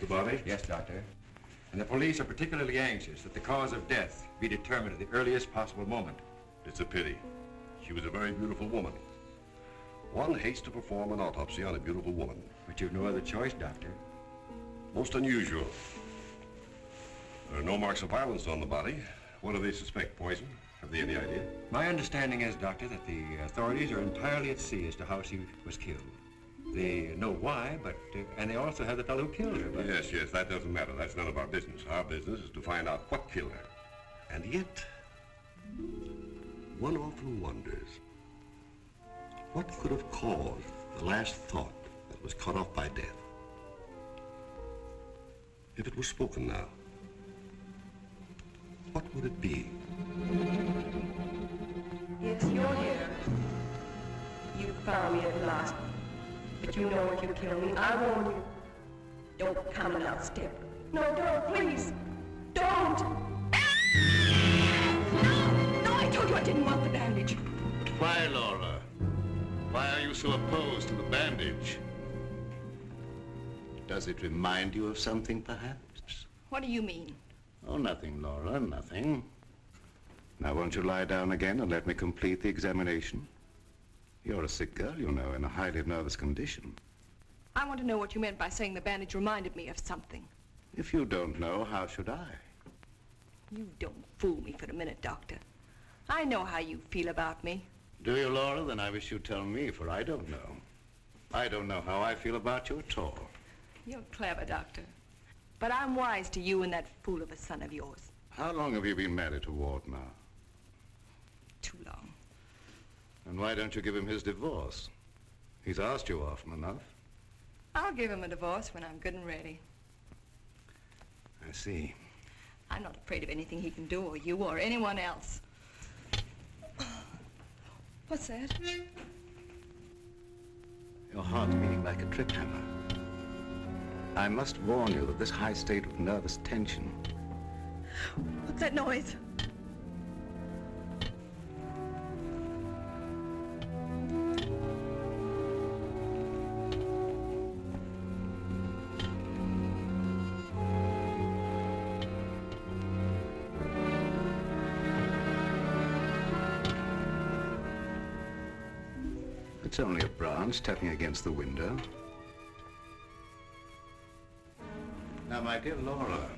the body? Yes, Doctor. And the police are particularly anxious that the cause of death be determined at the earliest possible moment. It's a pity. She was a very beautiful woman. One hates to perform an autopsy on a beautiful woman. But you've no other choice, Doctor. Most unusual. There are no marks of violence on the body. What do they suspect? Poison? Have they any idea? My understanding is, Doctor, that the authorities are entirely at sea as to how she was killed. They know why, but, and they also have the fellow who killed her. But... Yes, that doesn't matter. That's none of our business. Our business is to find out what killed her. And yet, one often wonders, what could have caused the last thought that was cut off by death? If it was spoken now, what would it be? Yes, you're here. You found me at last. But you know what you killed me. I warn you. Don't come and outstep. No, don't, please. Don't. No, I told you I didn't want the bandage. But why, Laura? Why are you so opposed to the bandage? Does it remind you of something, perhaps? What do you mean? Oh, nothing, Laura, nothing. Now, won't you lie down again and let me complete the examination? You're a sick girl, you know, in a highly nervous condition. I want to know what you meant by saying the bandage reminded me of something. If you don't know, how should I? You don't fool me for a minute, Doctor. I know how you feel about me. Do you, Laura? Then I wish you'd tell me, for I don't know. I don't know how I feel about you at all. You're clever, Doctor. But I'm wise to you and that fool of a son of yours. How long have you been married to Ward now? Too long. And why don't you give him his divorce? He's asked you often enough. I'll give him a divorce when I'm good and ready. I see. I'm not afraid of anything he can do, or you, or anyone else. What's that? Your heart beating like a trip hammer. I must warn you that this high state of nervous tension... What's that noise? It's only a branch tapping against the window. Now, my dear Laura,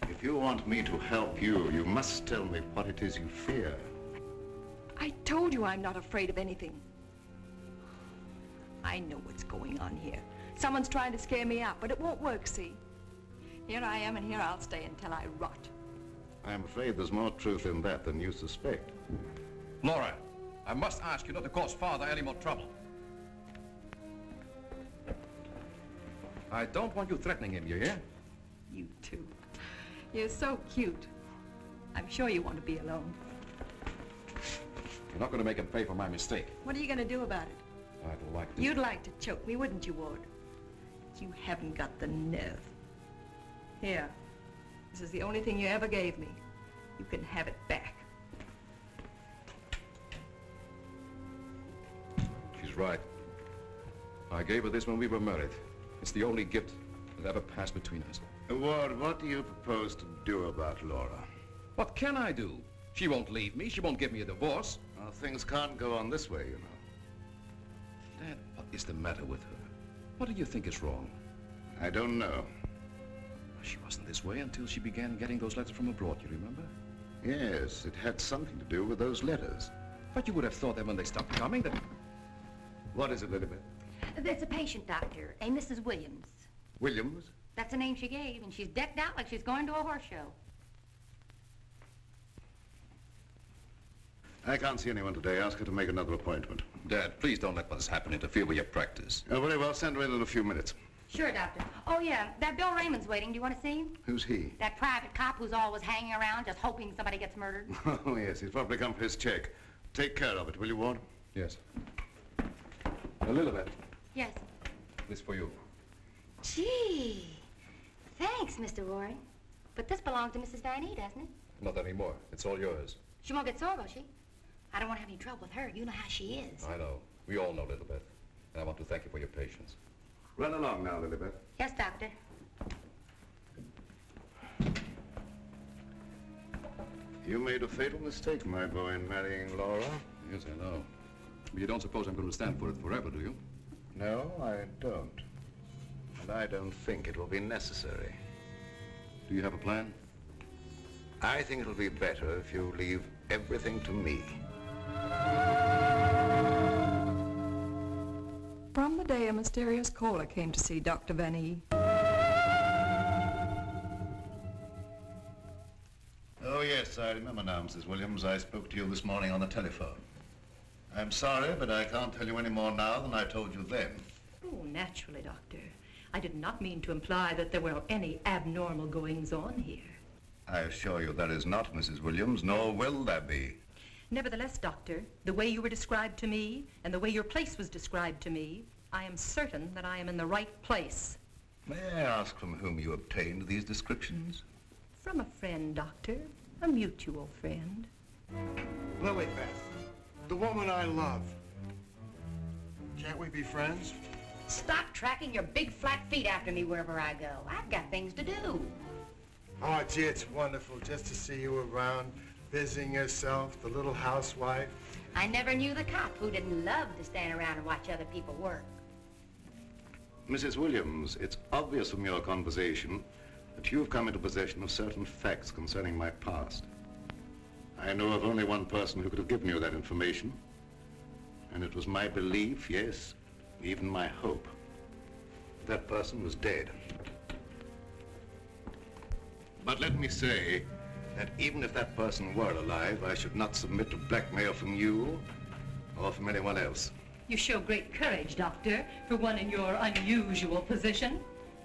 if you want me to help you, you must tell me what it is you fear. I told you I'm not afraid of anything. I know what's going on here. Someone's trying to scare me out, but it won't work, see? Here I am, and here I'll stay until I rot. I'm afraid there's more truth in that than you suspect. Laura, I must ask you not to cause Father any more trouble. I don't want you threatening him, you hear? You too. You're so cute. I'm sure you want to be alone. You're not going to make him pay for my mistake. What are you going to do about it? I'd like to... You'd like to choke me, wouldn't you, Ward? You haven't got the nerve. Here. This is the only thing you ever gave me. You can have it back. She's right. I gave her this when we were married. It's the only gift that ever passed between us. Ward, what do you propose to do about Laura? What can I do? She won't leave me. She won't give me a divorce. Well, things can't go on this way, you know. Dad, what is the matter with her? What do you think is wrong? I don't know. She wasn't this way until she began getting those letters from abroad, you remember? Yes, it had something to do with those letters. But you would have thought that when they stopped coming, that... What is it, Elizabeth? There's a patient, Doctor, a Mrs. Williams. Williams? That's the name she gave, and she's decked out like she's going to a horse show. I can't see anyone today. Ask her to make another appointment. Dad, please don't let what has happened interfere with your practice. Oh, very well. Send her in a few minutes. Sure, Doctor. Oh, yeah, that Bill Raymond's waiting. Do you want to see him? Who's he? That private cop who's always hanging around just hoping somebody gets murdered. Oh, yes. He's probably come for his check. Take care of it, will you, Ward? Yes. Elizabeth. Yes. This for you. Gee, thanks, Mr. Waring. But this belongs to Mrs. Van E, doesn't it? Not anymore. It's all yours. She won't get sore, will she? I don't want to have any trouble with her. You know how she is. I know. We all know Elizabeth. And I want to thank you for your patience. Run along now, Elizabeth. Yes, Doctor. You made a fatal mistake, my boy, in marrying Laura. Yes, I know. But you don't suppose I'm going to stand for it forever, do you? No, I don't. And I don't think it will be necessary. Do you have a plan? I think it'll be better if you leave everything to me. From the day a mysterious caller came to see Dr. Van E. Oh, yes, I remember now, Mrs. Williams. I spoke to you this morning on the telephone. I'm sorry, but I can't tell you any more now than I told you then. Oh, naturally, Doctor. I did not mean to imply that there were any abnormal goings-on here. I assure you there is not, Mrs. Williams, nor will there be. Nevertheless, Doctor, the way you were described to me and the way your place was described to me, I am certain that I am in the right place. May I ask from whom you obtained these descriptions? From a friend, Doctor. A mutual friend. Lilybeth, the woman I love. Can't we be friends? Stop tracking your big flat feet after me wherever I go. I've got things to do. Oh, gee, it's wonderful just to see you around, busying yourself, the little housewife. I never knew the cop who didn't love to stand around and watch other people work. Mrs. Williams, it's obvious from your conversation that you've come into possession of certain facts concerning my past. I know of only one person who could have given you that information, and it was my belief, yes, even my hope, that person was dead. But let me say that even if that person were alive, I should not submit to blackmail from you or from anyone else. You show great courage, Doctor, for one in your unusual position.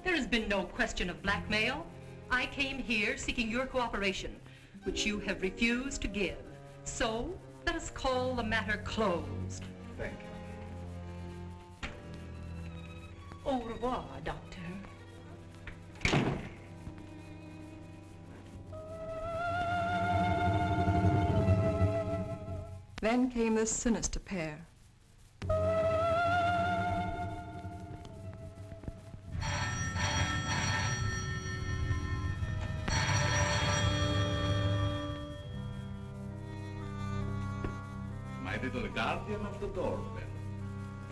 There has been no question of blackmail. I came here seeking your cooperation, which you have refused to give. So, let us call the matter closed. Thank you. Au revoir, Doctor. Then came this sinister pair. My little guardian of the doorbell.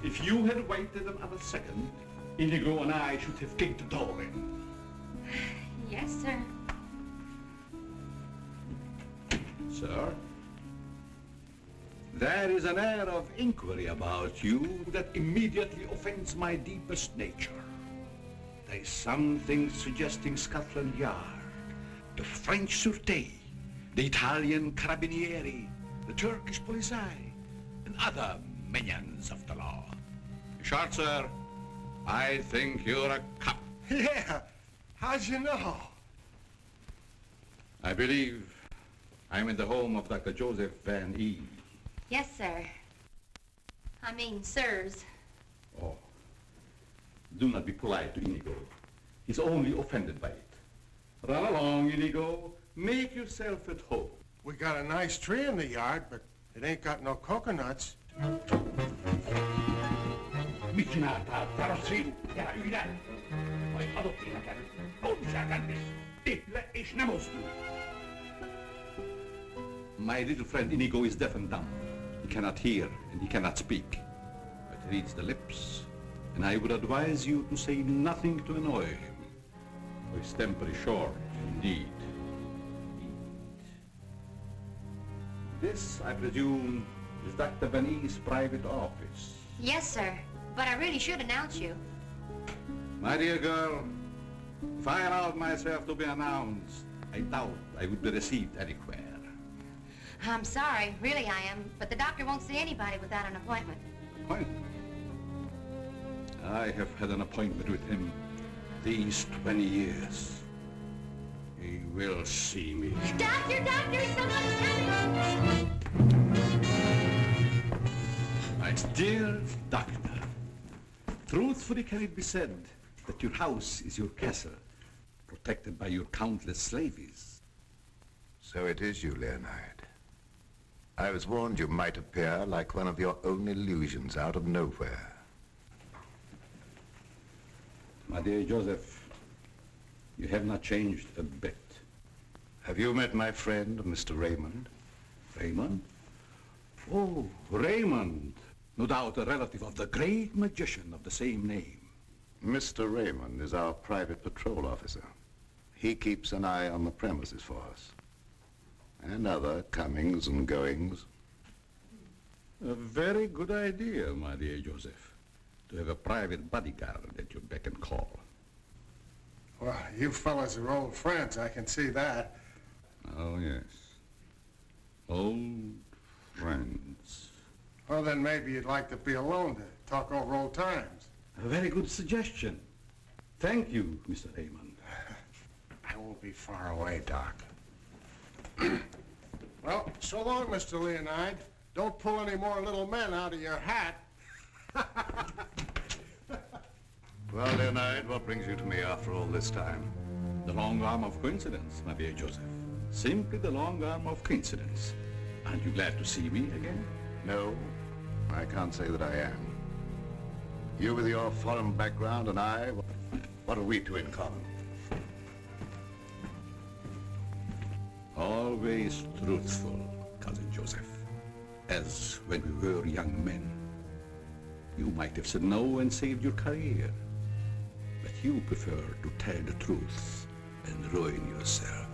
If you had waited another second, Inigo and I should have kicked the door in. Yes, sir. Sir, there is an air of inquiry about you that immediately offends my deepest nature. There is something suggesting Scotland Yard, the French Sûreté, the Italian Carabinieri, the Turkish Polizei, and other minions of the law. In short, sir, I think you're a cop. Yeah, how'd you know? I believe I'm in the home of Dr. Joseph Van E. Yes, sir. I mean, sirs. Oh, do not be polite to Inigo. He's only offended by it. Run along, Inigo. Make yourself at home. We got a nice tree in the yard, but it ain't got no coconuts. Michinata, Tarassin, ja yle. Vai adoptiinakan. Konsakannis. Tihle isnamustu. My little friend Inigo is deaf and dumb. He cannot hear and he cannot speak. But he reads the lips, and I would advise you to say nothing to annoy him. For his temper is short, indeed. This, I presume, is Dr. Van E.'s private office. Yes, sir. But I really should announce you. My dear girl, if I allowed myself to be announced, I doubt I would be received anywhere. I'm sorry, really I am, but the doctor won't see anybody without an appointment. Appointment? I have had an appointment with him these 20 years. He will see me. Doctor, someone's coming! My dear doctor, truthfully can it be said that your house is your castle, protected by your countless slaves? So it is you, Leonard. I was warned you might appear like one of your own illusions out of nowhere. My dear Joseph, you have not changed a bit. Have you met my friend, Mr. Raymond? Raymond? Oh, Raymond. No doubt a relative of the great magician of the same name. Mr. Raymond is our private patrol officer. He keeps an eye on the premises for us. And other comings and goings. A very good idea, my dear Joseph, to have a private bodyguard at your beck and call. Well, you fellas are old friends, I can see that. Oh, yes. Old friends. Well, then maybe you'd like to be alone to talk over old times. A very good suggestion. Thank you, Mr. Raymond. I won't be far away, Doc. Well, so long, Mr. Leonide. Don't pull any more little men out of your hat. Well, Leonide, what brings you to me after all this time? The long arm of coincidence, my dear Joseph. Simply the long arm of coincidence. Aren't you glad to see me again? No, I can't say that I am. You with your foreign background and I, what have we two in common? Always truthful, Cousin Joseph. As when we were young men. You might have said no and saved your career. But you prefer to tell the truth and ruin yourself.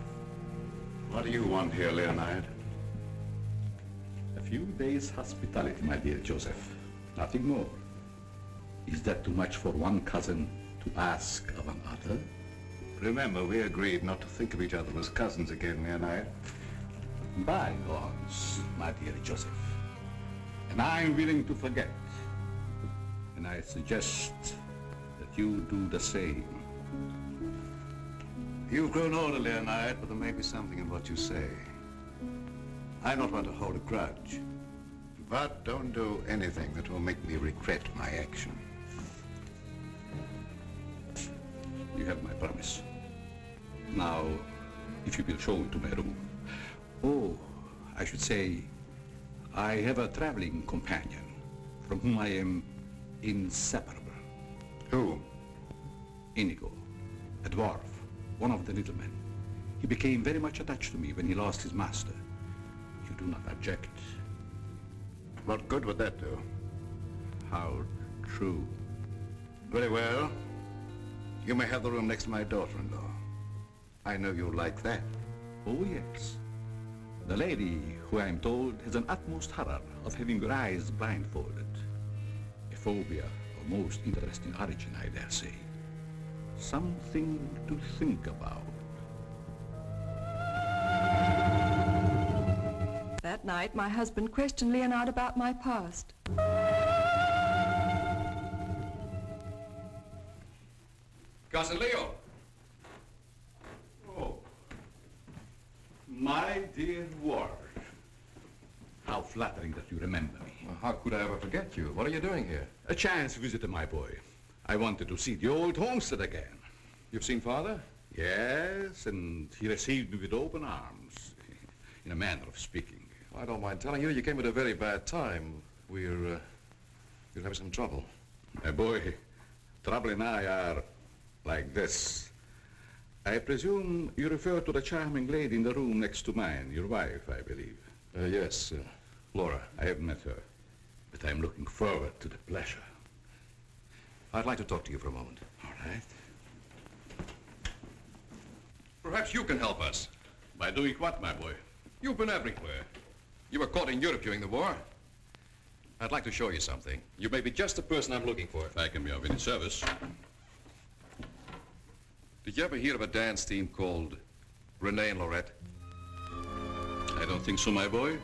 What do you want here, Leonide? A few days' hospitality, my dear Joseph. Nothing more. Is that too much for one cousin to ask of another? Remember, we agreed not to think of each other as cousins again, Leonide. Bygones, my dear Joseph. And I'm willing to forget. And I suggest that you do the same. You've grown older, Leonide, but there may be something in what you say. I'm not one to hold a grudge. But don't do anything that will make me regret my action. You have my promise. Now, if you will show me to my room. Oh, I should say, I have a traveling companion from whom I am inseparable. Who? Inigo, a dwarf, one of the little men. He became very much attached to me when he lost his master. You do not object? What good would that do? How true. Very well. You may have the room next to my daughter-in-law. I know you'll like that. Oh, yes. The lady, who I am told has an utmost horror of having her eyes blindfolded. A phobia of most interesting origin, I dare say. Something to think about. That night, my husband questioned Leonard about my past. Cousin Leo. Oh, my dear Ward. How flattering that you remember me. Well, how could I ever forget you? What are you doing here? A chance visitor, my boy. I wanted to see the old homestead again. You've seen Father? Yes, and he received me with open arms, in a manner of speaking. I don't mind telling you, you came at a very bad time. We're having some trouble. My boy, trouble and I are like this. I presume you refer to the charming lady in the room next to mine, your wife, I believe. Yes, Laura. I haven't met her, but I'm looking forward to the pleasure. I'd like to talk to you for a moment. All right. Perhaps you can help us. By doing what, my boy? You've been everywhere. You were caught in Europe during the war. I'd like to show you something. You may be just the person I'm looking for. If I can be of any service. Did you ever hear of a dance team called Renee and Lorette? I don't think so, my boy.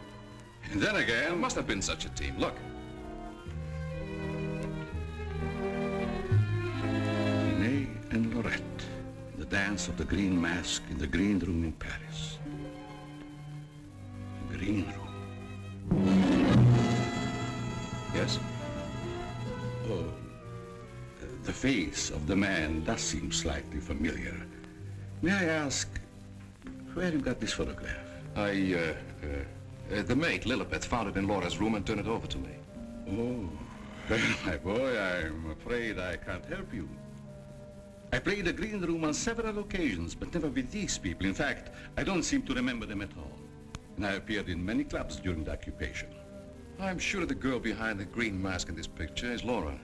And then again... There must have been such a team. Look. Renee and Lorette. The dance of the green mask in the green room in Paris. The green room. Yes? Oh, the face of the man does seem slightly familiar. May I ask, where you got this photograph? The maid, Lilibet, found it in Laura's room and turned it over to me. Oh, well, my boy, I'm afraid I can't help you. I played the green room on several occasions, but never with these people. In fact, I don't seem to remember them at all. And I appeared in many clubs during the occupation. I'm sure the girl behind the green mask in this picture is Laura.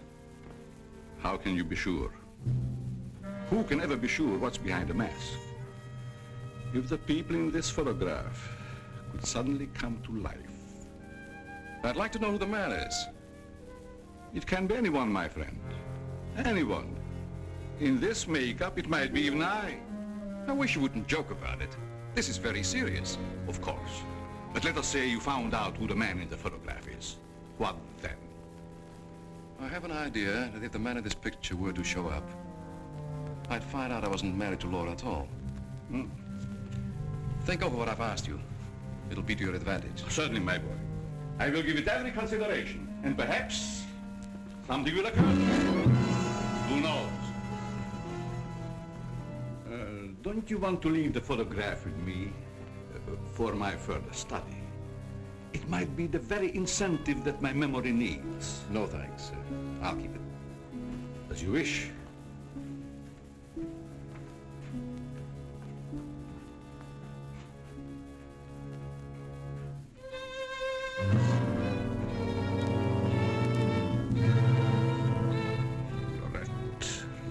How can you be sure? Who can ever be sure what's behind a mask? If the people in this photograph could suddenly come to life. I'd like to know who the man is. It can be anyone, my friend. Anyone. In this makeup, it might be even I. I wish you wouldn't joke about it. This is very serious. Of course. But let us say you found out who the man in the photograph is. What then? I have an idea that if the man in this picture were to show up, I'd find out I wasn't married to Laura at all. Think over what I've asked you. It'll be to your advantage. Certainly, my boy. I will give it every consideration. And perhaps something will occur. Who knows? Don't you want to leave the photograph with me for my further study? It might be the very incentive that my memory needs. No thanks. I'll keep it. As you wish.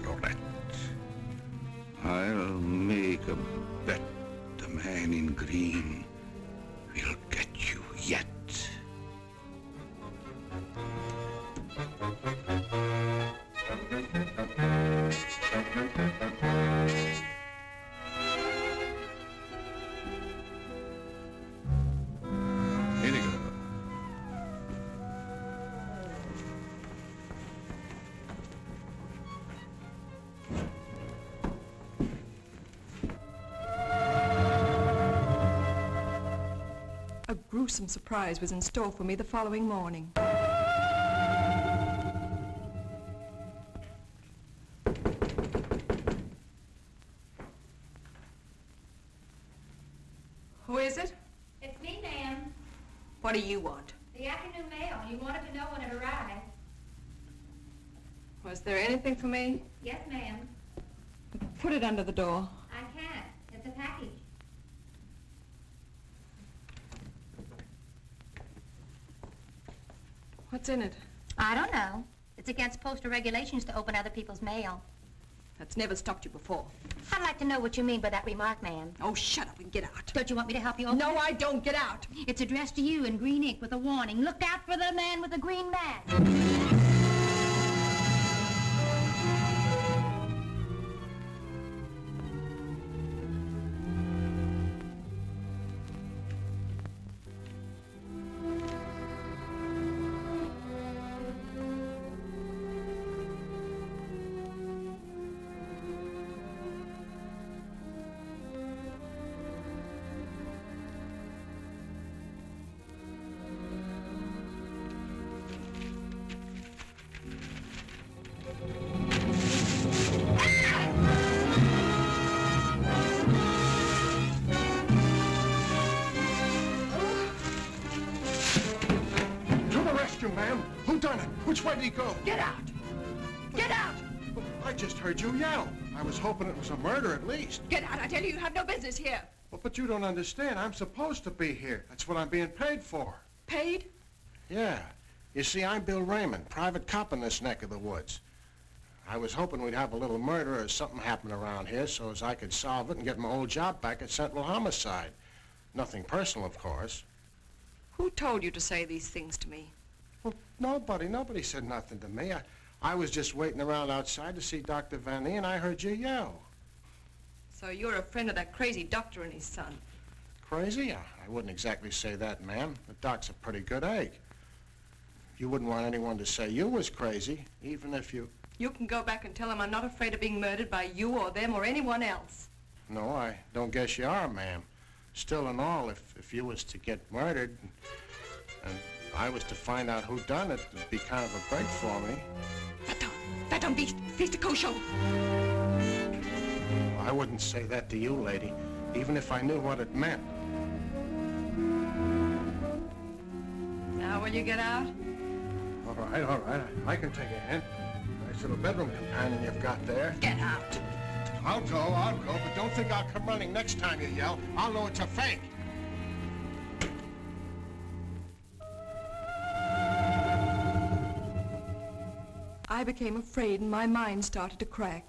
Lorette. I'll make a bet the man in green will get you yet. Inigo. A gruesome surprise was in store for me the following morning. Who is it? It's me, ma'am. What do you want? The afternoon mail. You wanted to know when it arrived. Was there anything for me? Yes, ma'am. Put it under the door. I can't. It's a package. What's in it? I don't know. It's against postal regulations to open other people's mail. That's never stopped you before. I'd like to know what you mean by that remark, ma'am. Oh, shut up and get out. Don't you want me to help you open No, it? I don't. Get out. It's addressed to you in green ink with a warning. Look out for the man with the green mask. Ma'am, who done it? Which way did he go? Get out. Get out. I just heard you yell. I was hoping it was a murder at least. Get out. I tell you, you have no business here. Well, but you don't understand. I'm supposed to be here. That's what I'm being paid for. Paid? Yeah. You see, I'm Bill Raymond, private cop in this neck of the woods. I was hoping we'd have a little murder or something happen around here so as I could solve it and get my old job back at Central Homicide. Nothing personal, of course. Who told you to say these things to me? Well, nobody said nothing to me. I was just waiting around outside to see Dr. Van E, and I heard you yell. So you're a friend of that crazy doctor and his son. Crazy? I wouldn't exactly say that, ma'am. The doc's a pretty good egg. You wouldn't want anyone to say you was crazy, even if you... You can go back and tell them I'm not afraid of being murdered by you or them or anyone else. No, I don't guess you are, ma'am. Still and all, if you was to get murdered and I was to find out who done it, it'd be kind of a break for me. That don't beast the kosho. I wouldn't say that to you, lady, even if I knew what it meant. Now will you get out? All right, I can take a hint. Nice little bedroom companion you've got there. Get out. I'll go, but don't think I'll come running next time you yell. I'll know it's a fake. I became afraid and my mind started to crack.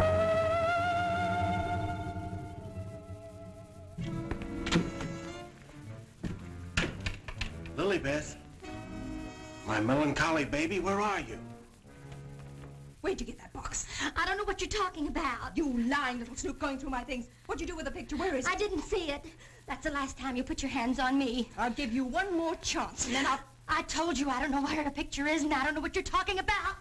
Lilybeth, my melancholy baby, where are you? Where'd you get that box? I don't know what you're talking about. You lying little snoop going through my things. What'd you do with the picture? Where is it? I didn't see it. That's the last time you put your hands on me. I'll give you one more chance and then I told you I don't know where the picture is and I don't know what you're talking about.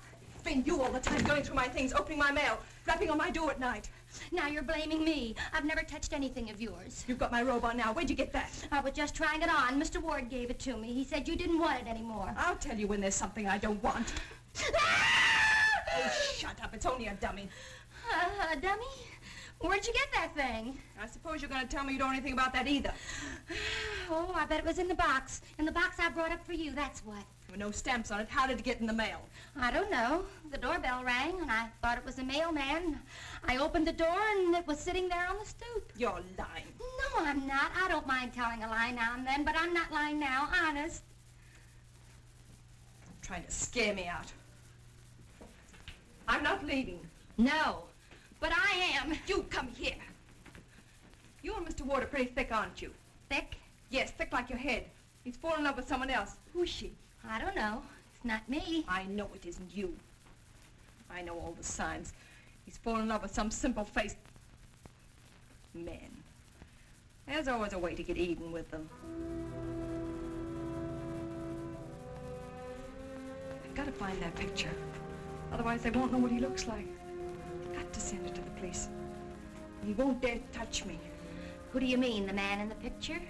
Been you all the time going through my things, opening my mail, rapping on my door at night. Now you're blaming me. I've never touched anything of yours. You've got my robe on now. Where'd you get that? I was just trying it on. Mr. Ward gave it to me. He said you didn't want it anymore. I'll tell you when there's something I don't want. Oh, shut up. It's only a dummy. A dummy? Where'd you get that thing? I suppose you're going to tell me you don't know anything about that either. Oh, I bet it was in the box. In the box I brought up for you, that's what. There were no stamps on it. How did it get in the mail? I don't know. The doorbell rang, and I thought it was a mailman. I opened the door, and it was sitting there on the stoop. You're lying. No, I'm not. I don't mind telling a lie now and then, but I'm not lying now, honest. Trying to scare me out. I'm not leaving. No, but I am. You come here. You and Mr. Ward are pretty thick, aren't you? Thick? Yes, thick like your head. He's fallen in love with someone else. Who's she? I don't know. It's not me. I know it isn't you. I know all the signs. He's fallen in love with some simple-faced man. There's always a way to get even with them. I've got to find that picture. Otherwise, they won't know what he looks like. I've got to send it to the police. He won't dare touch me. Who do you mean, the man in the picture?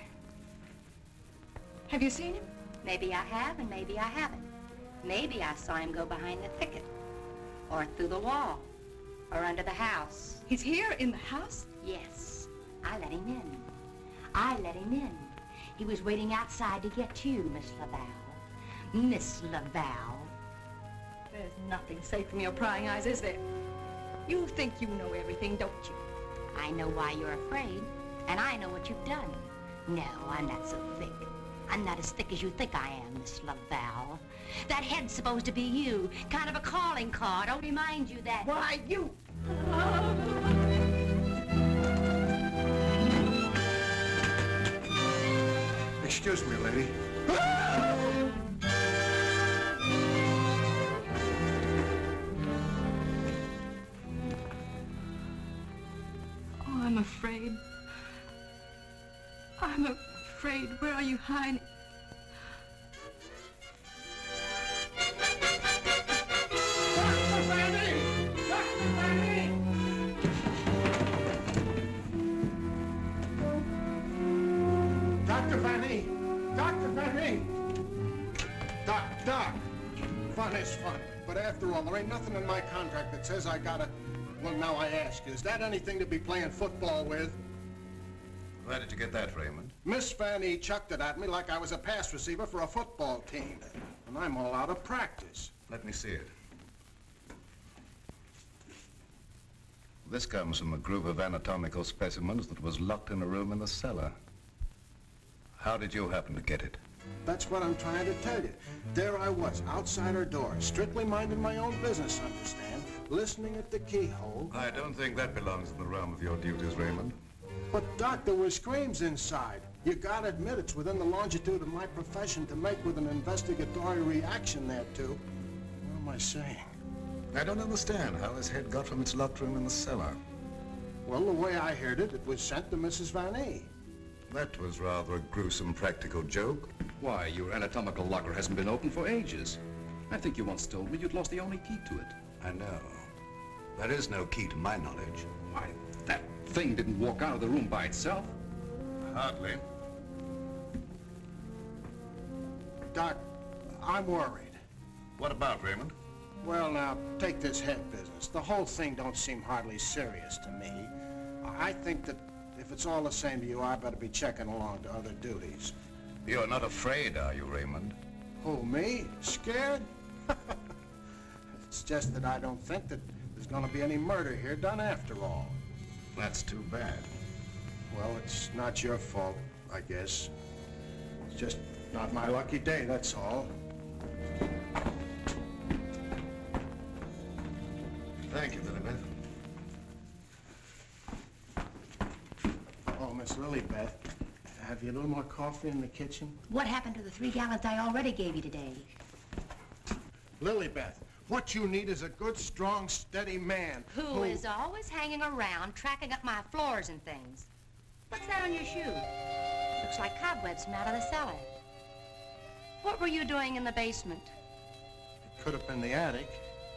Have you seen him? Maybe I have, and maybe I haven't. Maybe I saw him go behind the thicket, or through the wall, or under the house. He's here in the house? Yes, I let him in. I let him in. He was waiting outside to get you, Miss Laval. Miss Laval. There's nothing safe from your prying eyes, is there? You think you know everything, don't you? I know why you're afraid, and I know what you've done. No, I'm not so thick. I'm not as thick as you think I am, Miss Laval. That head's supposed to be you, kind of a calling card. I'll remind you that... Why, you... Excuse me, lady. Oh, I'm afraid. I'm afraid. Where are you hiding? Dr. Fanny! Dr. Fanny! Dr. Fanny! Dr. Fanny! Doc. Fun is fun. But after all, there ain't nothing in my contract that says I gotta... Well, now I ask, is that anything to be playing football with? Where did you get that, Raymond? Miss Fanny chucked it at me like I was a pass receiver for a football team. And I'm all out of practice. Let me see it. This comes from a group of anatomical specimens that was locked in a room in the cellar. How did you happen to get it? That's what I'm trying to tell you. There I was, outside her door, strictly minding my own business, understand? Listening at the keyhole. I don't think that belongs in the realm of your duties, Raymond. But, Doc, there were screams inside. You gotta admit it's within the longitude of my profession to make with an investigatory reaction thereto. What am I saying? I don't understand how his head got from its locked room in the cellar. Well, the way I heard it, it was sent to Mrs. Vanny. That was rather a gruesome practical joke. Why, your anatomical locker hasn't been opened for ages. I think you once told me you'd lost the only key to it. I know. There is no key to my knowledge. Why, that thing didn't walk out of the room by itself. Hardly. Doc, I'm worried. What about, Raymond? Well, now, take this head business. The whole thing don't seem hardly serious to me. I think that if it's all the same to you, I better be checking along to other duties. You're not afraid, are you, Raymond? Who, me? Scared? It's just that I don't think that there's gonna be any murder here done after all. That's too bad. Well, it's not your fault, I guess. It's just not my lucky day, that's all. Thank you, Lilybeth. Oh, Miss Lilybeth, have you a little more coffee in the kitchen? What happened to the 3 gallons I already gave you today? Lilybeth, what you need is a good, strong, steady man Who is always hanging around, tracking up my floors and things. What's that on your shoe? Looks like cobwebs from out of the cellar. What were you doing in the basement? It could have been the attic.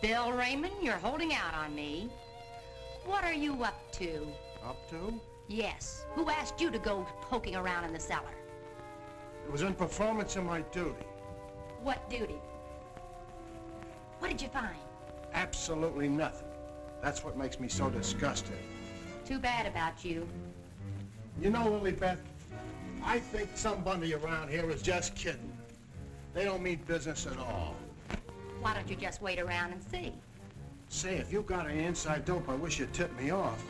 Bill Raymond, you're holding out on me. What are you up to? Up to? Yes. Who asked you to go poking around in the cellar? It was in performance of my duty. What duty? What did you find? Absolutely nothing. That's what makes me so disgusted. Too bad about you. You know, Lilybeth, I think somebody around here is just kidding. They don't mean business at all. Why don't you just wait around and see? Say, if you got any inside dope, I wish you'd tip me off.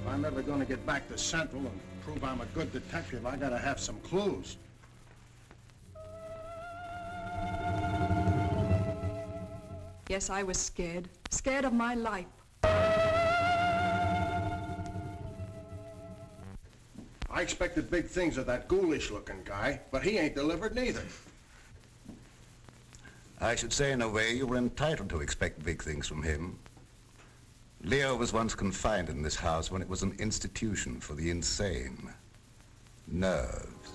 If I'm ever going to get back to Central and prove I'm a good detective, I gotta have some clues. Yes, I was scared. Scared of my life. I expected big things of that ghoulish-looking guy, but he ain't delivered neither. I should say, in a way, you were entitled to expect big things from him. Leo was once confined in this house when it was an institution for the insane. Nerves,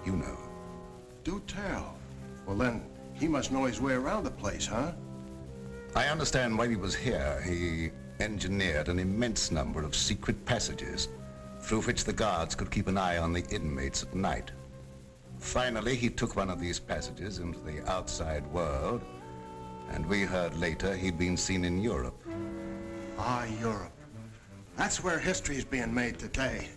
you know. Do tell. Well, then, he must know his way around the place, huh? I understand while he was here, he engineered an immense number of secret passages through which the guards could keep an eye on the inmates at night. Finally, he took one of these passages into the outside world, and we heard later he'd been seen in Europe. Ah, Europe. That's where history's being made today.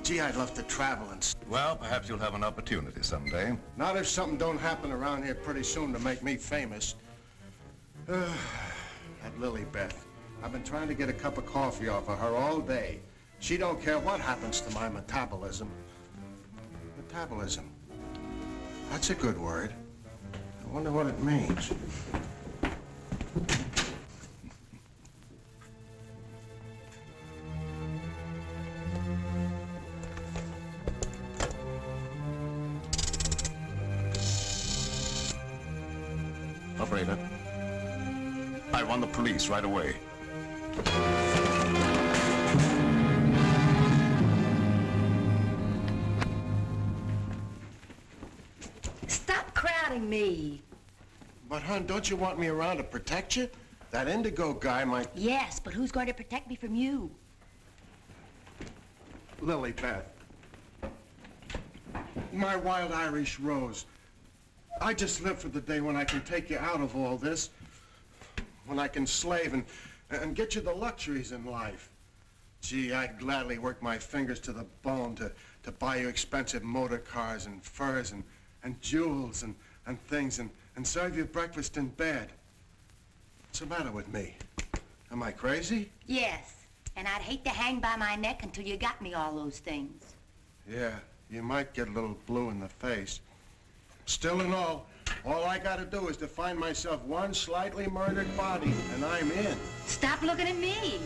Gee, I'd love to travel and... Well, perhaps you'll have an opportunity someday. Not if something don't happen around here pretty soon to make me famous. That Lilybeth. I've been trying to get a cup of coffee off of her all day. She don't care what happens to my metabolism. Metabolism. That's a good word. I wonder what it means. Operator, I want the police right away. Stop crowding me. But, hon, don't you want me around to protect you? That Indigo guy might... Yes, but who's going to protect me from you? Lilybeth. My wild Irish rose. I just live for the day when I can take you out of all this. When I can slave and get you the luxuries in life. Gee, I'd gladly work my fingers to the bone to buy you expensive motor cars and furs and jewels and things and serve you breakfast in bed. What's the matter with me? Am I crazy? Yes, and I'd hate to hang by my neck until you got me all those things. Yeah, you might get a little blue in the face. Still and all I gotta do is to find myself one slightly murdered body, and I'm in. Stop looking at me.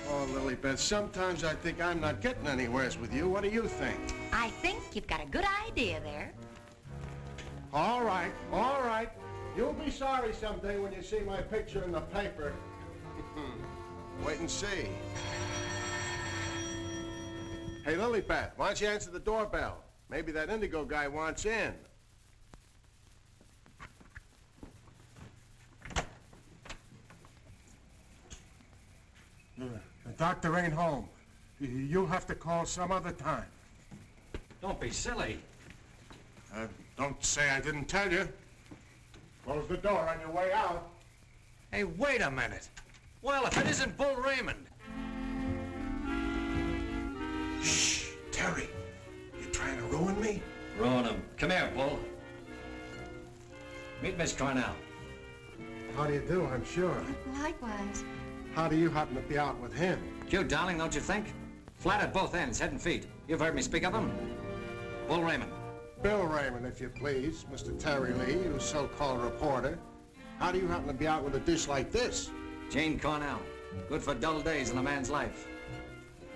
Oh, Lilybeth, sometimes I think I'm not getting anywheres with you. What do you think? I think you've got a good idea there. All right. You'll be sorry someday when you see my picture in the paper. Wait and see. Hey, Lilybeth, why don't you answer the doorbell? Maybe that Indigo guy wants in. The doctor ain't home. You'll have to call some other time. Don't be silly. Don't say I didn't tell you. Close the door on your way out. Hey, wait a minute. Well, if it isn't Bull Raymond. Shh, Terry. You trying to ruin me? Ruin him. Come here, Bull. Meet Miss Cornell. How do you do, I'm sure. Likewise. How do you happen to be out with him? Cute, darling, don't you think? Flat at both ends, head and feet. You've heard me speak of him. Bull Raymond. Bill Raymond, if you please. Mr. Terry Lee, you so-called reporter. How do you happen to be out with a dish like this? Jane Cornell. Good for dull days in a man's life.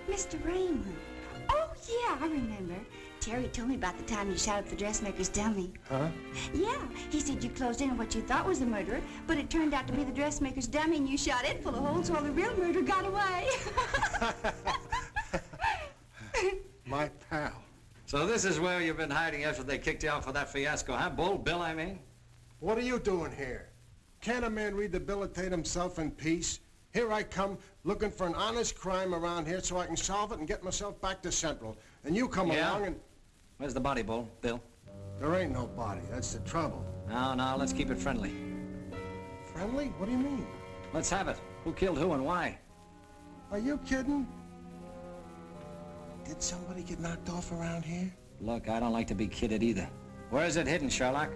Mr. Raymond. Oh, yeah, I remember. Terry told me about the time you shot up the dressmaker's dummy. Huh? Yeah, he said you closed in on what you thought was the murderer, but it turned out to be the dressmaker's dummy, and you shot it full of holes while the real murderer got away. My pal. So this is where you've been hiding after they kicked you out for that fiasco, huh? Bull Bill, I mean? What are you doing here? Can't a man rehabilitate himself in peace? Here I come, looking for an honest crime around here so I can solve it and get myself back to Central. And you come along and... Where's the body, Bull? Bill? There ain't no body. That's the trouble. No, let's keep it friendly. Friendly? What do you mean? Let's have it. Who killed who and why? Are you kidding? Did somebody get knocked off around here? Look, I don't like to be kidded either. Where is it hidden, Sherlock?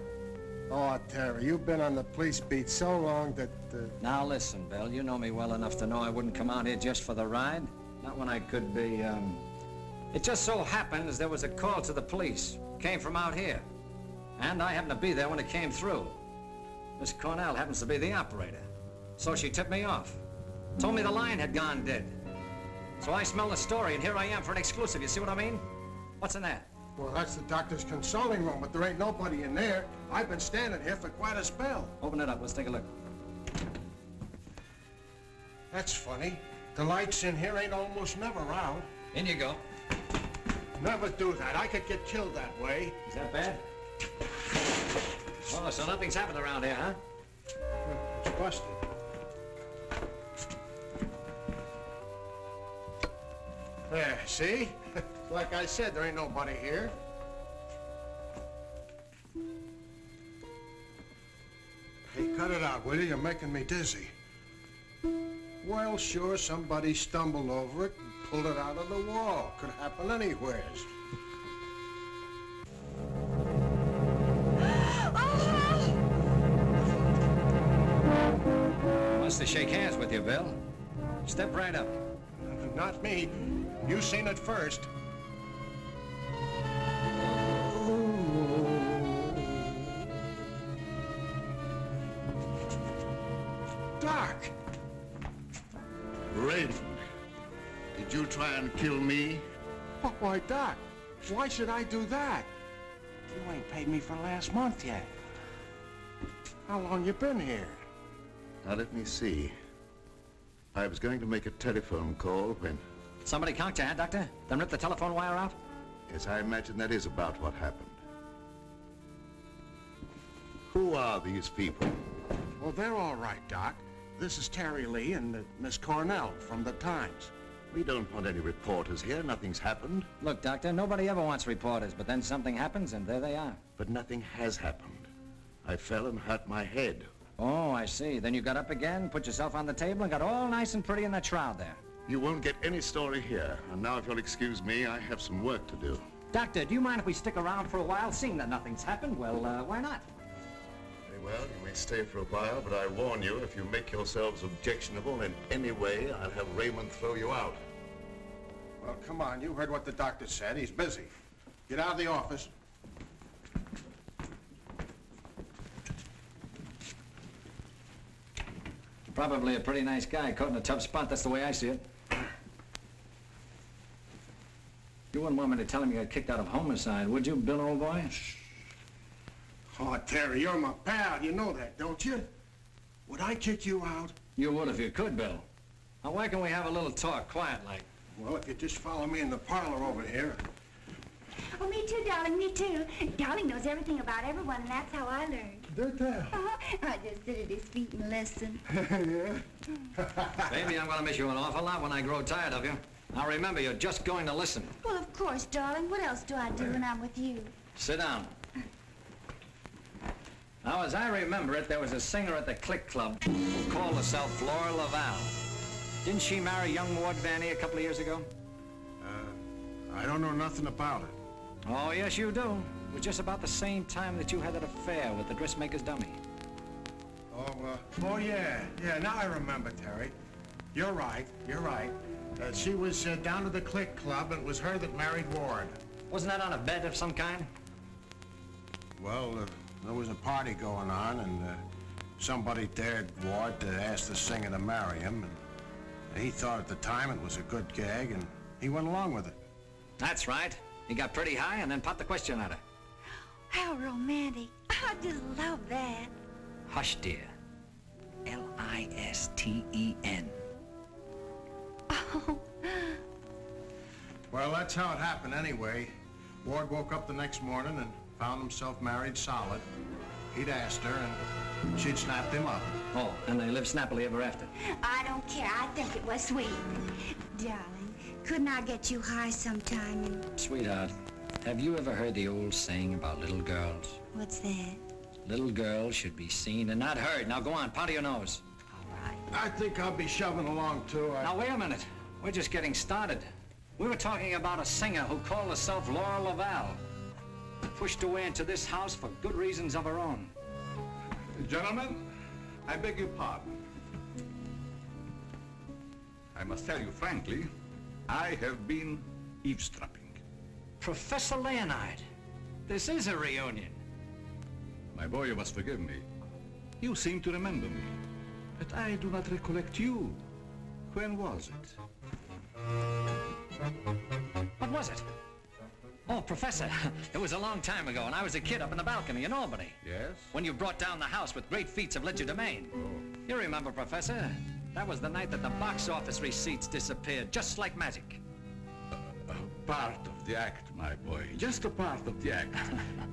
Oh, Terry, you've been on the police beat so long that... Now listen, Bill, you know me well enough to know I wouldn't come out here just for the ride. Not when I could be, It just so happens there was a call to the police. Came from out here. And I happened to be there when it came through. Miss Cornell happens to be the operator. So she tipped me off. Told me the line had gone dead. So I smelled the story, and here I am for an exclusive. You see what I mean? What's in there? Well, that's the doctor's consulting room, but there ain't nobody in there. I've been standing here for quite a spell. Open it up. Let's take a look. That's funny. The lights in here ain't almost never out. In you go. Never do that. I could get killed that way. Is that bad? Oh, so nothing's happened around here, huh? It's busted. There, see? Like I said, there ain't nobody here. Hey, cut it out, will you? You're making me dizzy. Well, sure, somebody stumbled over it and pulled it out of the wall. Could happen anywheres. Wants to shake hands with you, Bill. Step right up. Not me. You seen it first. Doc! Raymond, did you try and kill me? Why, Doc, why should I do that? You ain't paid me for last month yet. How long you been here? Now, let me see. I was going to make a telephone call when... Somebody conked you, huh, Doctor? Then ripped the telephone wire out? Yes, I imagine that is about what happened. Who are these people? Well, they're all right, Doc. This is Terry Lee and Miss Cornell from the Times. We don't want any reporters here. Nothing's happened. Look, Doctor, nobody ever wants reporters, but then something happens and there they are. But nothing has happened. I fell and hurt my head. Oh, I see. Then you got up again, put yourself on the table, and got all nice and pretty in that shroud there. You won't get any story here. And now, if you'll excuse me, I have some work to do. Doctor, do you mind if we stick around for a while, seeing that nothing's happened? Well, why not? Very well, you may stay for a while, but I warn you, if you make yourselves objectionable in any way, I'll have Raymond throw you out. Well, come on. You heard what the doctor said. He's busy. Get out of the office. Probably a pretty nice guy, caught in a tough spot. That's the way I see it. You wouldn't want me to tell him you got kicked out of homicide, would you, Bill, old boy? Oh, Terry, you're my pal. You know that, don't you? Would I kick you out? You would if you could, Bill. Now, why can we have a little talk, quiet-like? Well, if you just follow me in the parlor over here. Oh, me too, darling, me too. Darling knows everything about everyone, and that's how I learned. Did that? I just sit at his feet and listen. Yeah? Baby, I'm going to miss you an awful lot when I grow tired of you. Now, remember, you're just going to listen. Well, of course, darling. What else do I do when I'm with you? Sit down. Now, as I remember it, there was a singer at the Click Club who called herself Flora Laval. Didn't she marry young Ward Vanny a couple of years ago? I don't know nothing about it. Oh, yes, you do. It was just about the same time that you had that affair with the dressmaker's dummy. Oh, yeah. Yeah, now I remember, Terry. You're right. She was down to the Click Club, and it was her that married Ward. Wasn't that on a bet of some kind? Well, there was a party going on, and somebody dared Ward to ask the singer to marry him, and he thought at the time it was a good gag, and he went along with it. That's right. He got pretty high and then popped the question at her. How romantic. I just love that. Hush, dear. L-I-S-T-E-N. Oh. Well, that's how it happened anyway. Ward woke up the next morning and found himself married solid. He'd asked her, and she'd snapped him up. Oh, and they lived snappily ever after. I don't care. I think it was sweet. Darling, couldn't I get you high sometime and... Sweetheart, have you ever heard the old saying about little girls? What's that? Little girls should be seen and not heard. Now go on, powder your nose. All right. I think I'll be shoving along, too. Now, wait a minute. We're just getting started. We were talking about a singer who called herself Laura Laval. Pushed away into this house for good reasons of her own. Gentlemen, I beg your pardon. I must tell you frankly, I have been eavesdropping. Professor Leonard, this is a reunion. My boy, you must forgive me. You seem to remember me, but I do not recollect you. When was it? What was it? Oh, Professor, it was a long time ago, and I was a kid up in the balcony in Albany. Yes? When you brought down the house with great feats of legerdemain. Oh. You remember, Professor? That was the night that the box office receipts disappeared, just like magic. A part of the act, my boy. Just a part of the act.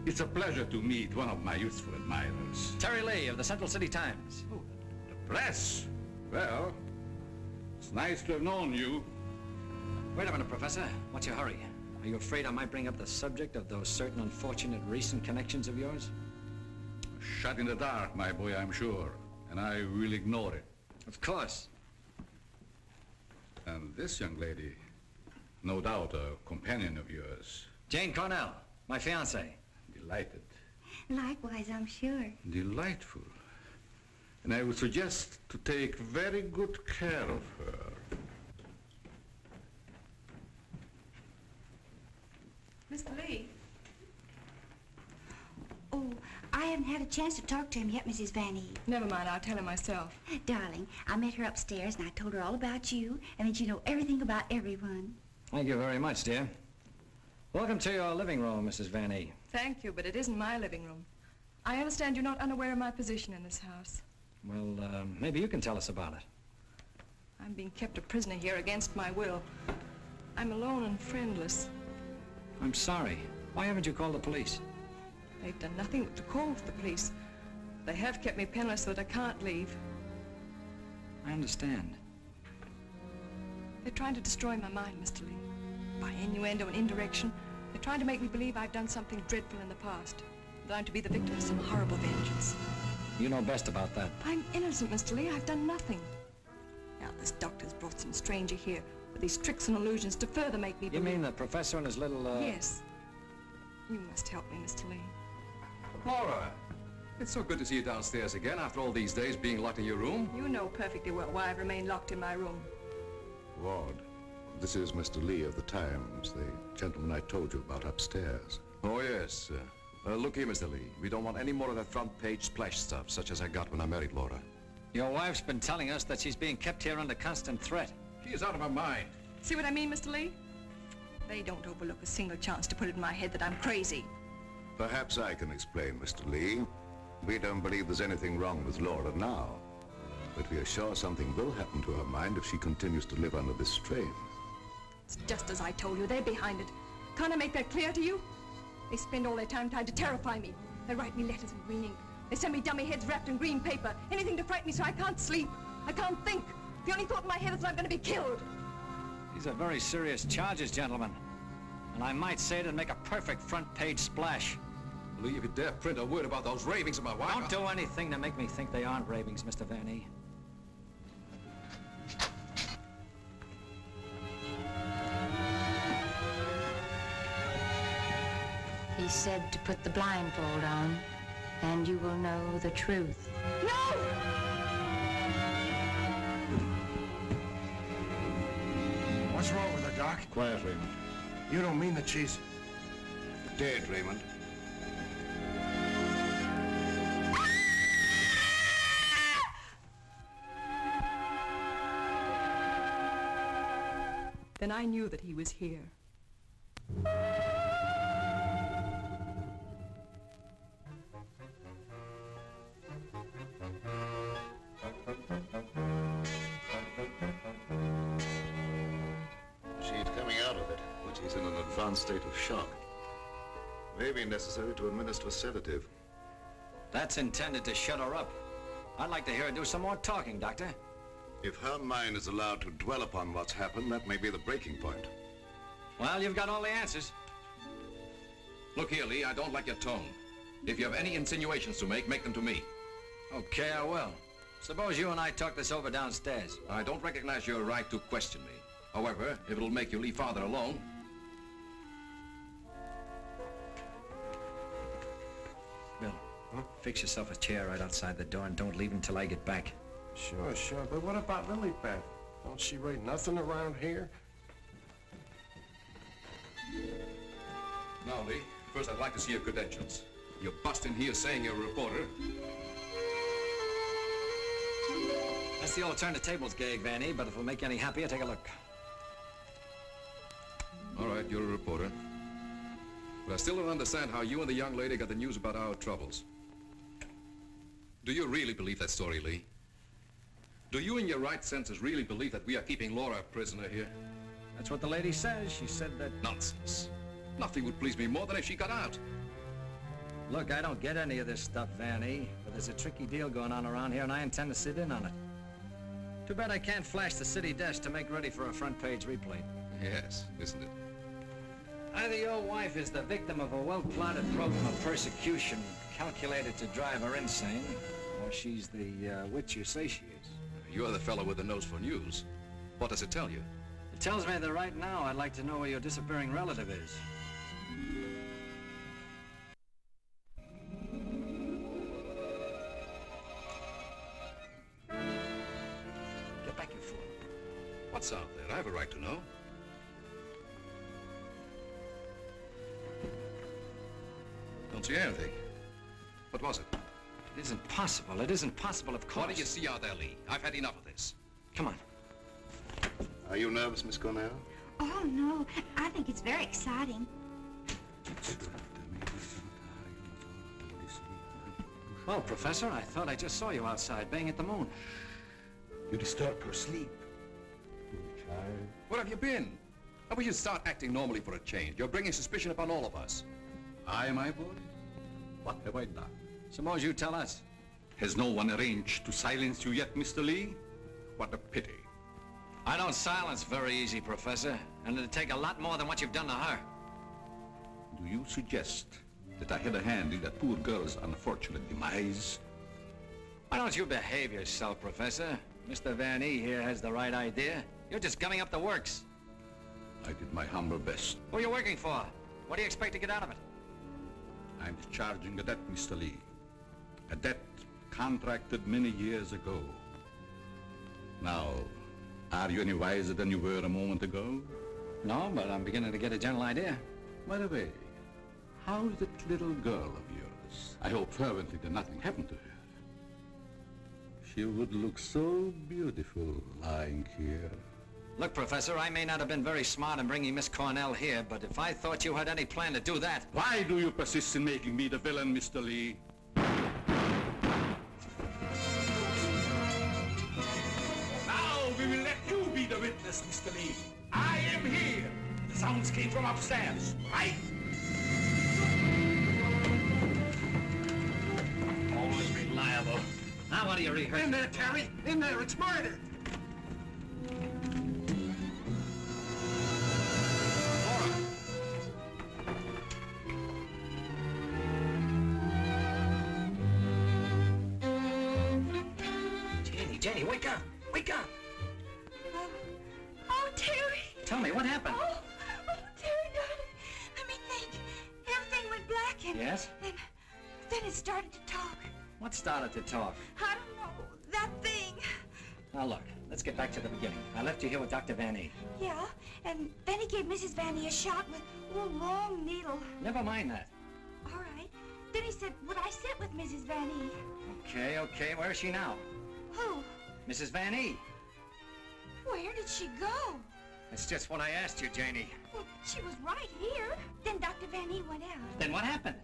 It's a pleasure to meet one of my youthful admirers. Terry Lee of the Central City Times. Oh, the press? Well, it's nice to have known you. Wait a minute, Professor. What's your hurry? Are you afraid I might bring up the subject of those certain unfortunate recent connections of yours? Shot in the dark, my boy, I'm sure. And I will ignore it. Of course. And this young lady, no doubt a companion of yours. Jane Cornell, my fiancée. Delighted. Likewise, I'm sure. Delightful. And I would suggest to take very good care of her. Mr. Lee. Oh, I haven't had a chance to talk to him yet, Mrs. Van Eve. Never mind, I'll tell him myself. Darling, I met her upstairs and I told her all about you and that you know everything about everyone. Thank you very much, dear. Welcome to your living room, Mrs. Van Eve. Thank you, but it isn't my living room. I understand you're not unaware of my position in this house. Well, maybe you can tell us about it. I'm being kept a prisoner here against my will. I'm alone and friendless. I'm sorry. Why haven't you called the police? They've done nothing but to call for the police. They have kept me penniless so that I can't leave. I understand. They're trying to destroy my mind, Mr. Lee. By innuendo and indirection, they're trying to make me believe I've done something dreadful in the past. That I'm to be the victim of some horrible vengeance. You know best about that. I'm innocent, Mr. Lee. I've done nothing. Now, this doctor's brought some stranger here with these tricks and illusions to further make me believe... You mean the professor and his little, Yes. You must help me, Mr. Lee. Laura, it's so good to see you downstairs again after all these days being locked in your room. You know perfectly well why I've remained locked in my room. Ward, this is Mr. Lee of the Times, the gentleman I told you about upstairs. Oh, yes. Look here, Mr. Lee. We don't want any more of that front-page splash stuff, such as I got when I married Laura. Your wife's been telling us that she's being kept here under constant threat. She is out of her mind. See what I mean, Mr. Lee? They don't overlook a single chance to put it in my head that I'm crazy. Perhaps I can explain, Mr. Lee. We don't believe there's anything wrong with Laura now. But we are sure something will happen to her mind if she continues to live under this strain. It's just as I told you. They're behind it. Can't I make that clear to you? They spend all their time trying to terrify me. They write me letters in green ink. They send me dummy heads wrapped in green paper. Anything to frighten me so I can't sleep. I can't think. The only thought in my head is that I'm going to be killed. These are very serious charges, gentlemen. And I might say it'd make a perfect front-page splash. Lee, if you dare print a word about those ravings of my wife... Don't do anything to make me think they aren't ravings, Mr. Van Eve. He said to put the blindfold on. and you will know the truth. No! What's wrong with her, Doc? Quiet, Raymond. You don't mean that she's... Dead, Raymond. Then I knew that he was here. She's coming out of it, but she's in an advanced state of shock. May be necessary to administer a sedative. That's intended to shut her up. I'd like to hear her do some more talking, Doctor. If her mind is allowed to dwell upon what's happened, that may be the breaking point. Well, you've got all the answers. Look here, Lee, I don't like your tone. If you have any insinuations to make them to me. Okay, I will. Suppose you and I talk this over downstairs. I don't recognize your right to question me. However, if it'll make you leave Father alone... Bill, fix yourself a chair right outside the door and don't leave until I get back. Sure, sure. But what about Lilybeth? Don't she rate nothing around here? Now, Lee, first I'd like to see your credentials. You're busting here saying you're a reporter. That's the old turn the tables gag, Vanny, but if it'll make you any happier, take a look. All right, you're a reporter. But I still don't understand how you and the young lady got the news about our troubles. Do you really believe that story, Lee? Do you in your right senses really believe that we are keeping Laura a prisoner here? That's what the lady says. She said that... Nonsense. Nothing would please me more than if she got out. Look, I don't get any of this stuff, Vanny, but there's a tricky deal going on around here, and I intend to sit in on it. Too bad I can't flash the city desk to make ready for a front-page replay. Yes, isn't it? Either your wife is the victim of a well-plotted program of persecution calculated to drive her insane, or she's the witch you say she is. You're the fellow with the nose for news. What does it tell you? It tells me that right now I'd like to know where your disappearing relative is. Get back, you fool. What's out there? I have a right to know. Don't see anything. What was it? It isn't possible. It isn't possible, of course. What do you see out there, Lee? I've had enough of this. Come on. Are you nervous, Miss Cornell? Oh, no. I think it's very exciting. Well, Professor, I thought I just saw you outside, baying at the moon. You disturb her sleep. Where have you been? How about you start acting normally for a change? You're bringing suspicion upon all of us. I, my boy? What have I done? Suppose you tell us. Has no one arranged to silence you yet, Mr. Lee? What a pity. I don't silence very easy, Professor, and it'd take a lot more than what you've done to her. Do you suggest that I had a hand in that poor girl's unfortunate demise? Why don't you behave yourself, Professor? Mr. Van E here has the right idea. You're just gumming up the works. I did my humble best. Who are you working for? What do you expect to get out of it? I'm discharging a debt, Mr. Lee. A debt contracted many years ago. Now, are you any wiser than you were a moment ago? No, but I'm beginning to get a general idea. By the way, how is that little girl of yours? I hope fervently that nothing happened to her. She would look so beautiful lying here. Look, Professor, I may not have been very smart in bringing Miss Cornell here, but if I thought you had any plan to do that... Why do you persist in making me the villain, Mr. Lee? Now we will let you be the witness, Mr. Lee. I am here. The sounds came from upstairs, right? Always reliable. Now what do you rehearse? In there, Terry! In there! It's murder! Jenny, wake up! Wake up! Oh, Terry. Tell me, what happened? Oh, Terry, darling. Let me think. Everything went black and... Yes? Then Then it started to talk. What started to talk? I don't know. That thing. Now look, let's get back to the beginning. I left you here with Dr. Van E. Yeah, and then he gave Mrs. Van E a shot with a long needle. Never mind that. All right. Then he said, would I sit with Mrs. Van E? Okay. Where is she now? Who? Mrs. Van E. Where did she go? That's just what I asked you, Janie. Well, she was right here. Then Dr. Van E went out. Then what happened?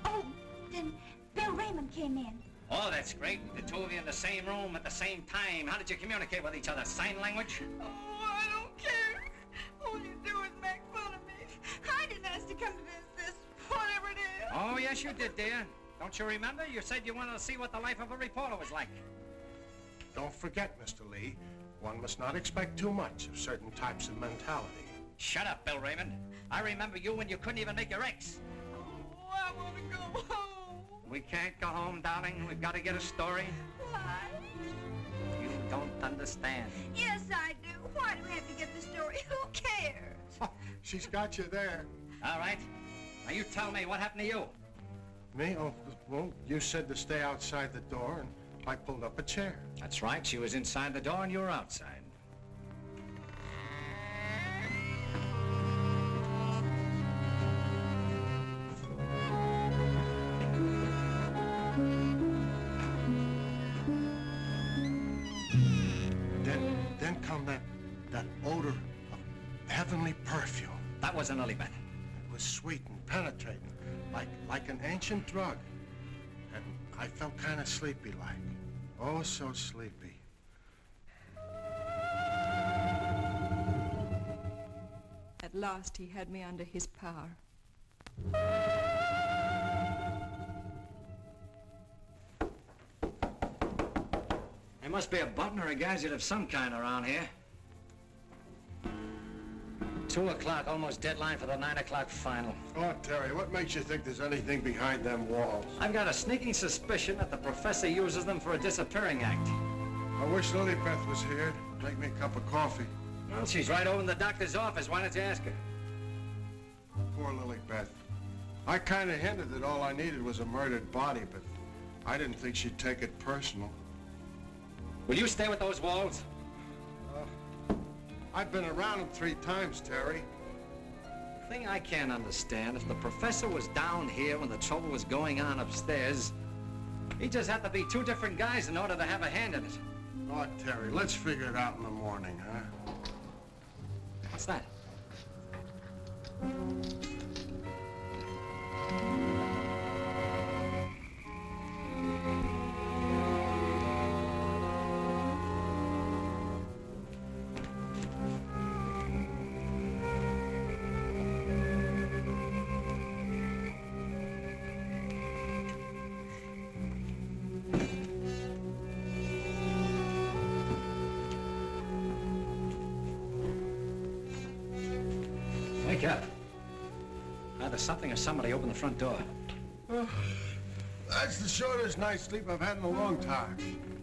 Well, then Bill Raymond came in. Oh, that's great. The two of you in the same room at the same time. How did you communicate with each other? Sign language? Oh, I don't care. All you do is make fun of me. I didn't ask to come to this, whatever it is. Oh, yes, you did, dear. Don't you remember? You said you wanted to see what the life of a reporter was like. Don't forget, Mr. Lee, one must not expect too much of certain types of mentality. Shut up, Bill Raymond. I remember you when you couldn't even make your X. Oh, I want to go home. We can't go home, darling. We've got to get a story. Why? You don't understand. Yes, I do. Why do we have to get the story? Who cares? She's got you there. All right. Now you tell me, what happened to you? Me? Oh, well, you said to stay outside the door, and I pulled up a chair. That's right. She was inside the door and you were outside. Then come that odor of heavenly perfume. That wasn't Lilibet. It was sweet and penetrating, like an ancient drug. And I felt kind of sleepy-like. Oh, so sleepy. At last, he had me under his power. There must be a button or a gadget of some kind around here. 2 o'clock, almost deadline for the 9 o'clock final. Oh, Terry, what makes you think there's anything behind them walls? I've got a sneaking suspicion that the professor uses them for a disappearing act. I wish Lilibeth was here to make me a cup of coffee. Well, she's right over in the doctor's office. Why don't you ask her? Poor Lilibeth. I kind of hinted that all I needed was a murdered body, but I didn't think she'd take it personal. Will you stay with those walls? I've been around them 3 times, Terry. Thing I can't understand, if the professor was down here when the trouble was going on upstairs, he just had to be 2 different guys in order to have a hand in it. Oh, Terry, let's figure it out in the morning, huh? What's that? Wake up. Either something or somebody opened the front door. Oh, that's the shortest night's sleep I've had in a long time.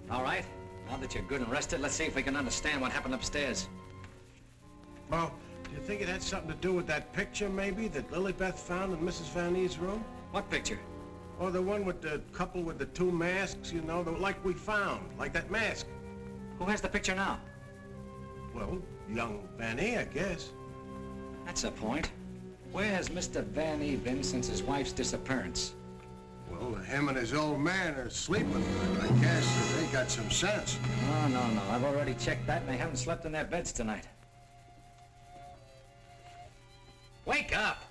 All right. Now that you're good and rested, let's see if we can understand what happened upstairs. Well, do you think it had something to do with that picture, maybe, that Lilibeth found in Mrs. Van E's room? What picture? Oh, the one with the couple with the 2 masks, you know, like we found, like that mask. Who has the picture now? Well, young Van E, I guess. That's a point. Where has Mr. Van E been since his wife's disappearance? Well, him and his old man are sleeping, but I guess they got some sense. Oh, no. I've already checked that, and they haven't slept in their beds tonight. Wake up!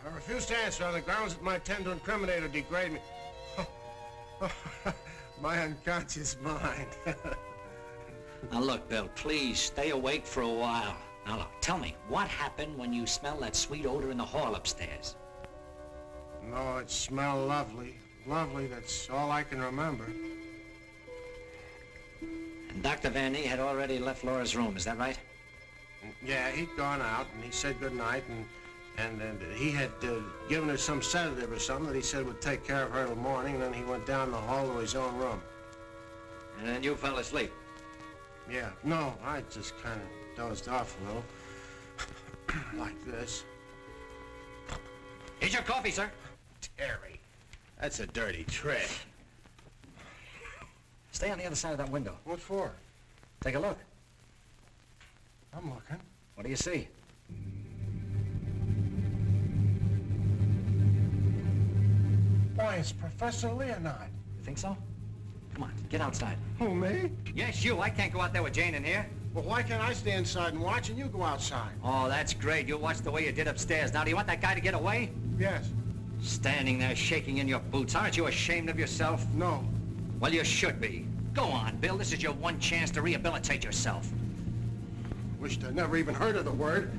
I refuse to answer on the grounds that my attempt to incriminate or degrade me. My unconscious mind. Now, look, Bill, please stay awake for a while. Now, look, tell me, what happened when you smelled that sweet odor in the hall upstairs? No, it smelled lovely. Lovely, that's all I can remember. And Dr. Van E had already left Laura's room, is that right? Yeah, he'd gone out, and he said goodnight, and he had given her some sedative or something that he said would take care of her till morning, and then he went down the hall to his own room. And then you fell asleep? Yeah, no, I just kind of dozed off a little. Like this. Here's your coffee, sir. Terry, that's a dirty trick. Stay on the other side of that window. What for? Take a look. I'm looking. What do you see? Why, it's Professor Leonard. You think so? Come on, get outside. Who, me? Yes, you. I can't go out there with Jane in here. Well, why can't I stay inside and watch and you go outside? Oh, that's great. You'll watch the way you did upstairs. Now, do you want that guy to get away? Yes. Standing there shaking in your boots. Aren't you ashamed of yourself? No. Well, you should be. Go on, Bill. This is your one chance to rehabilitate yourself. Wished I'd never even heard of the word.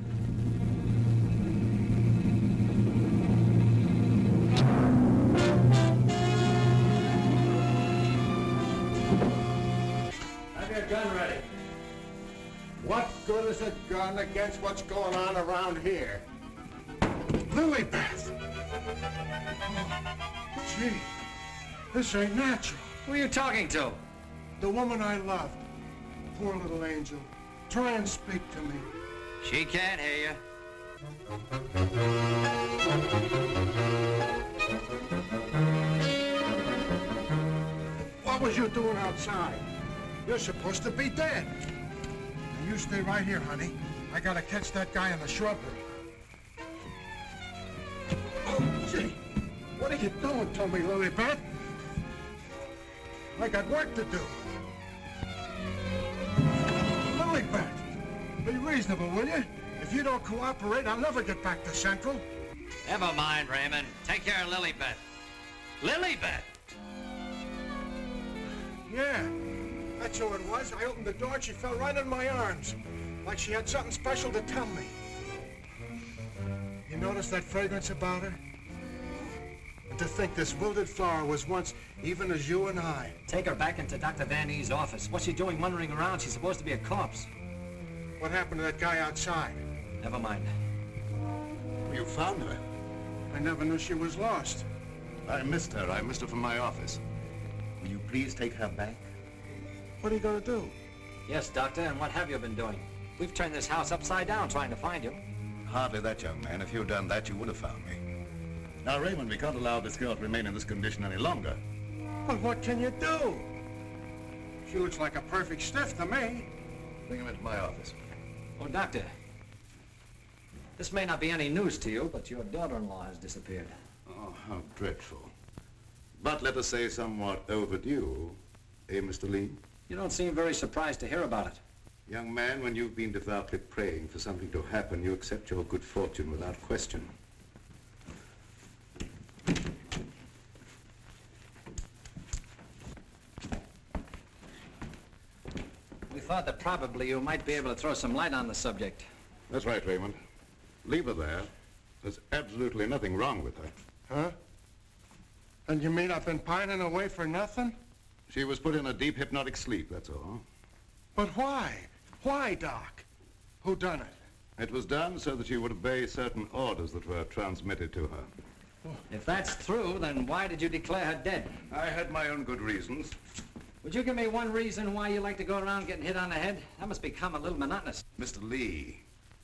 Have your gun ready. What good is a gun against what's going on around here? Lilybeth! Gee, this ain't natural. Who are you talking to? The woman I loved. Poor little angel. Try and speak to me. She can't hear you. What was you doing outside? You're supposed to be dead. Now you stay right here, honey. I gotta catch that guy in the shrubbery. Oh, gee. What are you doing to me, Lilybeth? I got work to do. Lilybeth, be reasonable, will you? If you don't cooperate, I'll never get back to Central. Never mind, Raymond. Take care of Lilybeth. Lilybeth! Yeah, that's who it was. I opened the door and she fell right in my arms. Like she had something special to tell me. You notice that fragrance about her? And to think this wilted flower was once even as you and I. Take her back into Dr. Van Ee's office. What's she doing wandering around? She's supposed to be a corpse. What happened to that guy outside? Never mind. You found her. I never knew she was lost. I missed her. I missed her from my office. Will you please take her back? What are you gonna do? Yes, Doctor, and what have you been doing? We've turned this house upside down trying to find you. Hardly that, young man. If you'd done that, you would have found me. Now, Raymond, we can't allow this girl to remain in this condition any longer. But what can you do? She looks like a perfect stiff to me. Bring him into my office. Oh, Doctor. This may not be any news to you, but your daughter-in-law has disappeared. Oh, how dreadful. But let us say somewhat overdue, eh, Mr. Lee? You don't seem very surprised to hear about it. Young man, when you've been devoutly praying for something to happen, you accept your good fortune without question. We thought that probably you might be able to throw some light on the subject. That's right, Raymond. Leave her there. There's absolutely nothing wrong with her. Huh? And you mean I've been pining away for nothing? She was put in a deep hypnotic sleep, that's all. But why? Why, Doc? Who done it? It was done so that she would obey certain orders that were transmitted to her. If that's true, then why did you declare her dead? I had my own good reasons. Would you give me one reason why you like to go around getting hit on the head? That must become a little monotonous. Mr. Lee,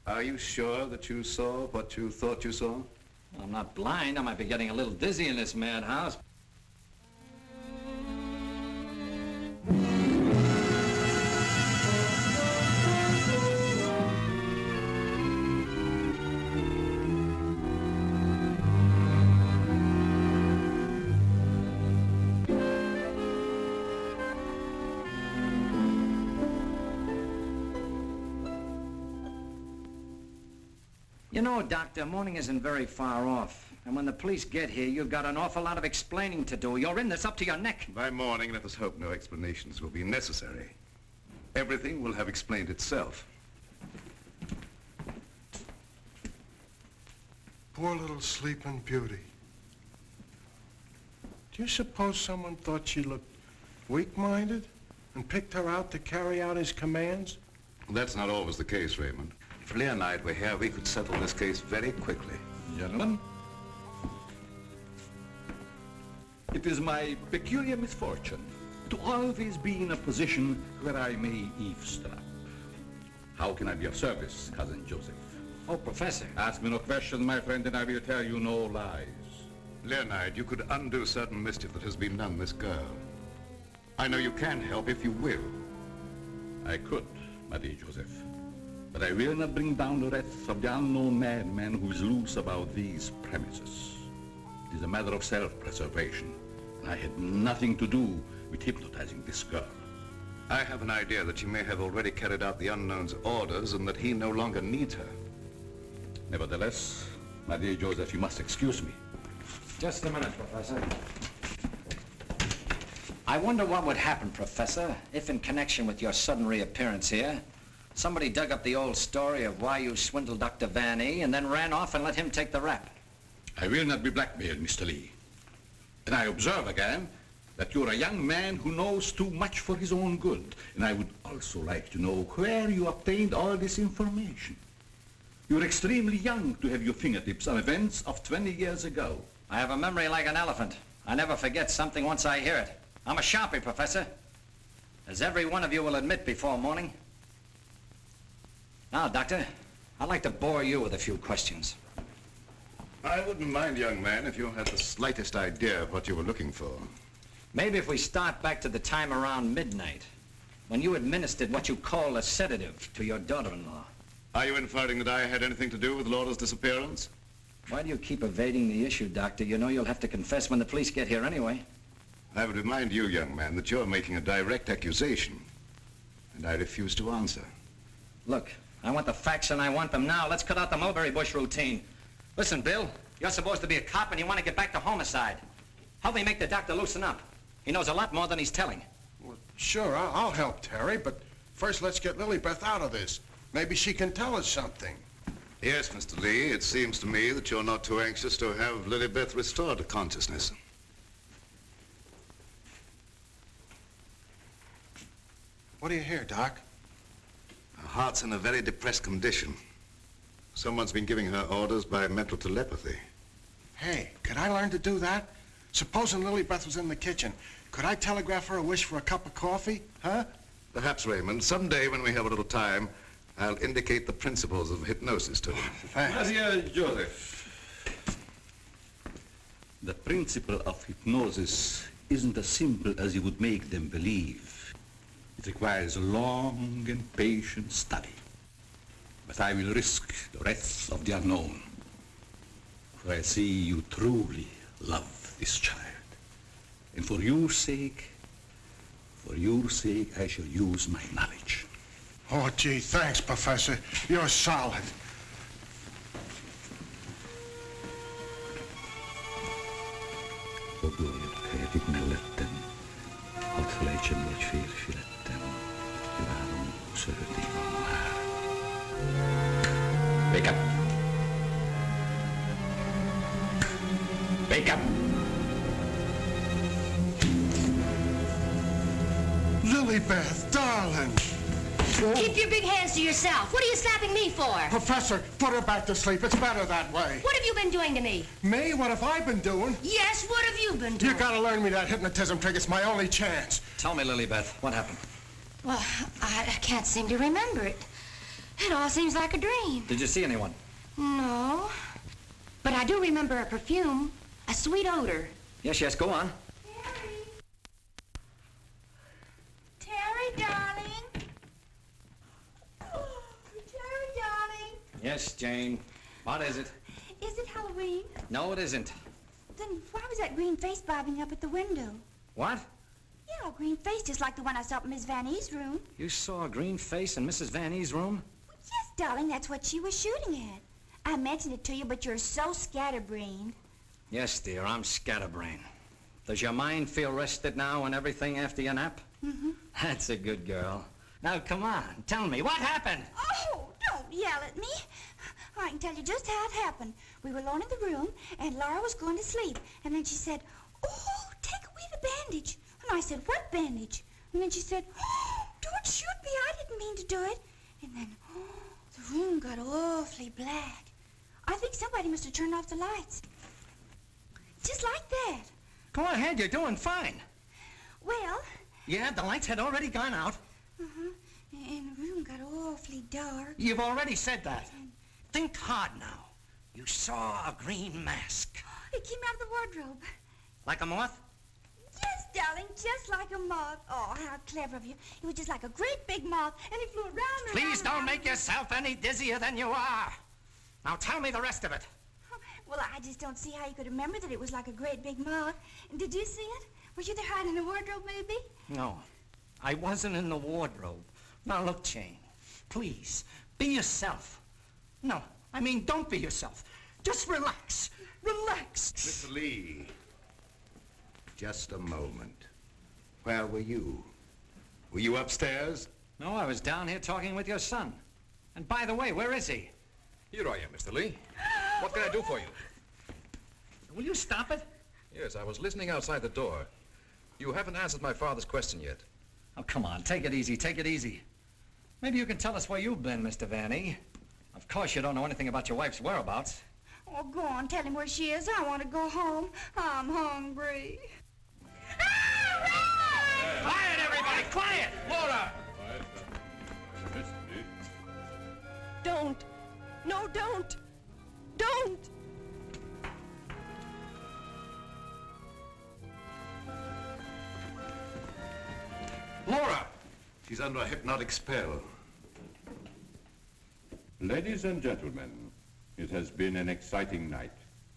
are you sure that you saw what you thought you saw? Well, I'm not blind. I might be getting a little dizzy in this madhouse. You know, Doctor, morning isn't very far off. And when the police get here, you've got an awful lot of explaining to do. You're in this up to your neck. By morning, let us hope no explanations will be necessary. Everything will have explained itself. Poor little sleeping beauty. Do you suppose someone thought she looked weak-minded and picked her out to carry out his commands? That's not always the case, Raymond. If Lee and I were here, we could settle this case very quickly. Gentlemen, it is my peculiar misfortune to always be in a position where I may eavesdrop. How can I be of service, Cousin Joseph? Oh, Professor. Ask me no questions, my friend, and I will tell you no lies. Leonard, you could undo certain mischief that has been done this girl. I know you can help if you will. I could, Marie Joseph. But I will not bring down the wrath of the unknown madman who is loose about these premises. It is a matter of self-preservation, and I had nothing to do with hypnotizing this girl. I have an idea that she may have already carried out the unknown's orders and that he no longer needs her. Nevertheless, my dear Joseph, you must excuse me. Just a minute, Professor. I wonder what would happen, Professor, if in connection with your sudden reappearance here, somebody dug up the old story of why you swindled Dr. Van E. and then ran off and let him take the rap. I will not be blackmailed, Mr. Lee. And I observe again that you're a young man who knows too much for his own good. And I would also like to know where you obtained all this information. You're extremely young to have your fingertips on events of 20 years ago. I have a memory like an elephant. I never forget something once I hear it. I'm a sharpie, Professor, as every one of you will admit before morning. Now, Doctor, I'd like to bore you with a few questions. I wouldn't mind, young man, if you had the slightest idea of what you were looking for. Maybe if we start back to the time around midnight, when you administered what you call a sedative to your daughter-in-law. Are you inferring that I had anything to do with Laura's disappearance? Why do you keep evading the issue, Doctor? You know you'll have to confess when the police get here anyway. I would remind you, young man, that you're making a direct accusation, and I refuse to answer. Look, I want the facts and I want them now. Let's cut out the mulberry bush routine. Listen, Bill, you're supposed to be a cop and you want to get back to homicide. Help me make the doctor loosen up. He knows a lot more than he's telling. Well, sure, I'll help Terry, but first let's get Lilybeth out of this. Maybe she can tell us something. Yes, Mr. Lee, it seems to me that you're not too anxious to have Lilybeth restored to consciousness. What do you hear, Doc? Her heart's in a very depressed condition. Someone's been giving her orders by mental telepathy. Hey, could I learn to do that? Supposing Lilybeth was in the kitchen, could I telegraph her a wish for a cup of coffee, huh? Perhaps, Raymond, someday when we have a little time, I'll indicate the principles of hypnosis to you. Thanks. Maria Joseph, the principle of hypnosis isn't as simple as you would make them believe. It requires a long and patient study. But I will risk the wrath of the unknown. For I see you truly love this child. And for your sake, I shall use my knowledge. Oh, gee, thanks, Professor. You're solid. O gloria creatit mellettem, aut felicem luciferi filettem, ivarum serdium mare. Wake up. Wake up. Lilybeth, darling. Keep your big hands to yourself. What are you slapping me for? Professor, put her back to sleep. It's better that way. What have you been doing to me? Me? What have I been doing? Yes, what have you been doing? You gotta learn me that hypnotism trick. It's my only chance. Tell me, Lilybeth, what happened? Well, I can't seem to remember it. It all seems like a dream. Did you see anyone? No. But I do remember a perfume, a sweet odor. Yes, go on. Terry, darling. Oh, Terry, darling. Yes, Jane. What is it? Is it Halloween? No, it isn't. Then why was that green face bobbing up at the window? What? Yeah, a green face just like the one I saw in Miss Van E's room. You saw a green face in Mrs. Van E's room? Yes, darling, that's what she was shooting at. I mentioned it to you, but you're so scatterbrained. Yes, dear, I'm scatterbrained. Does your mind feel rested now and everything after your nap? Mm-hmm. That's a good girl. Now, come on, tell me, what happened? Oh, don't yell at me. I can tell you just how it happened. We were alone in the room, and Laura was going to sleep. And then she said, oh, take away the bandage. And I said, what bandage? And then she said, oh, don't shoot me. I didn't mean to do it. And then, the room got awfully black. I think somebody must have turned off the lights. Just like that. Go ahead, you're doing fine. Well... Yeah, the lights had already gone out. Uh-huh. And the room got awfully dark. You've already said that. Think hard now. You saw a green mask. It came out of the wardrobe. Like a moth? Yes, darling, just like a moth. Oh, how clever of you. It was just like a great big moth, and it flew around and Please around, don't around. make yourself any dizzier than you are. Now tell me the rest of it. Well, I just don't see how you could remember that it was like a great big moth. And did you see it? Were you there hiding in the wardrobe, maybe? No, I wasn't in the wardrobe. Now look, Jane, please, be yourself. No, I mean, don't be yourself. Just relax. Relax. Mr. Lee, just a moment. Where were you? Were you upstairs? No, I was down here talking with your son. And by the way, where is he? Here I am, Mr. Lee. What can I do for you? Will you stop it? Yes, I was listening outside the door. You haven't answered my father's question yet. Oh, come on, take it easy, take it easy. Maybe you can tell us where you've been, Mr. Vanny. Of course you don't know anything about your wife's whereabouts. Oh, go on, tell him where she is. I want to go home. I'm hungry. Quiet, everybody, quiet! Laura! Don't. No, don't. Don't. Laura! She's under a hypnotic spell. Ladies and gentlemen, it has been an exciting night,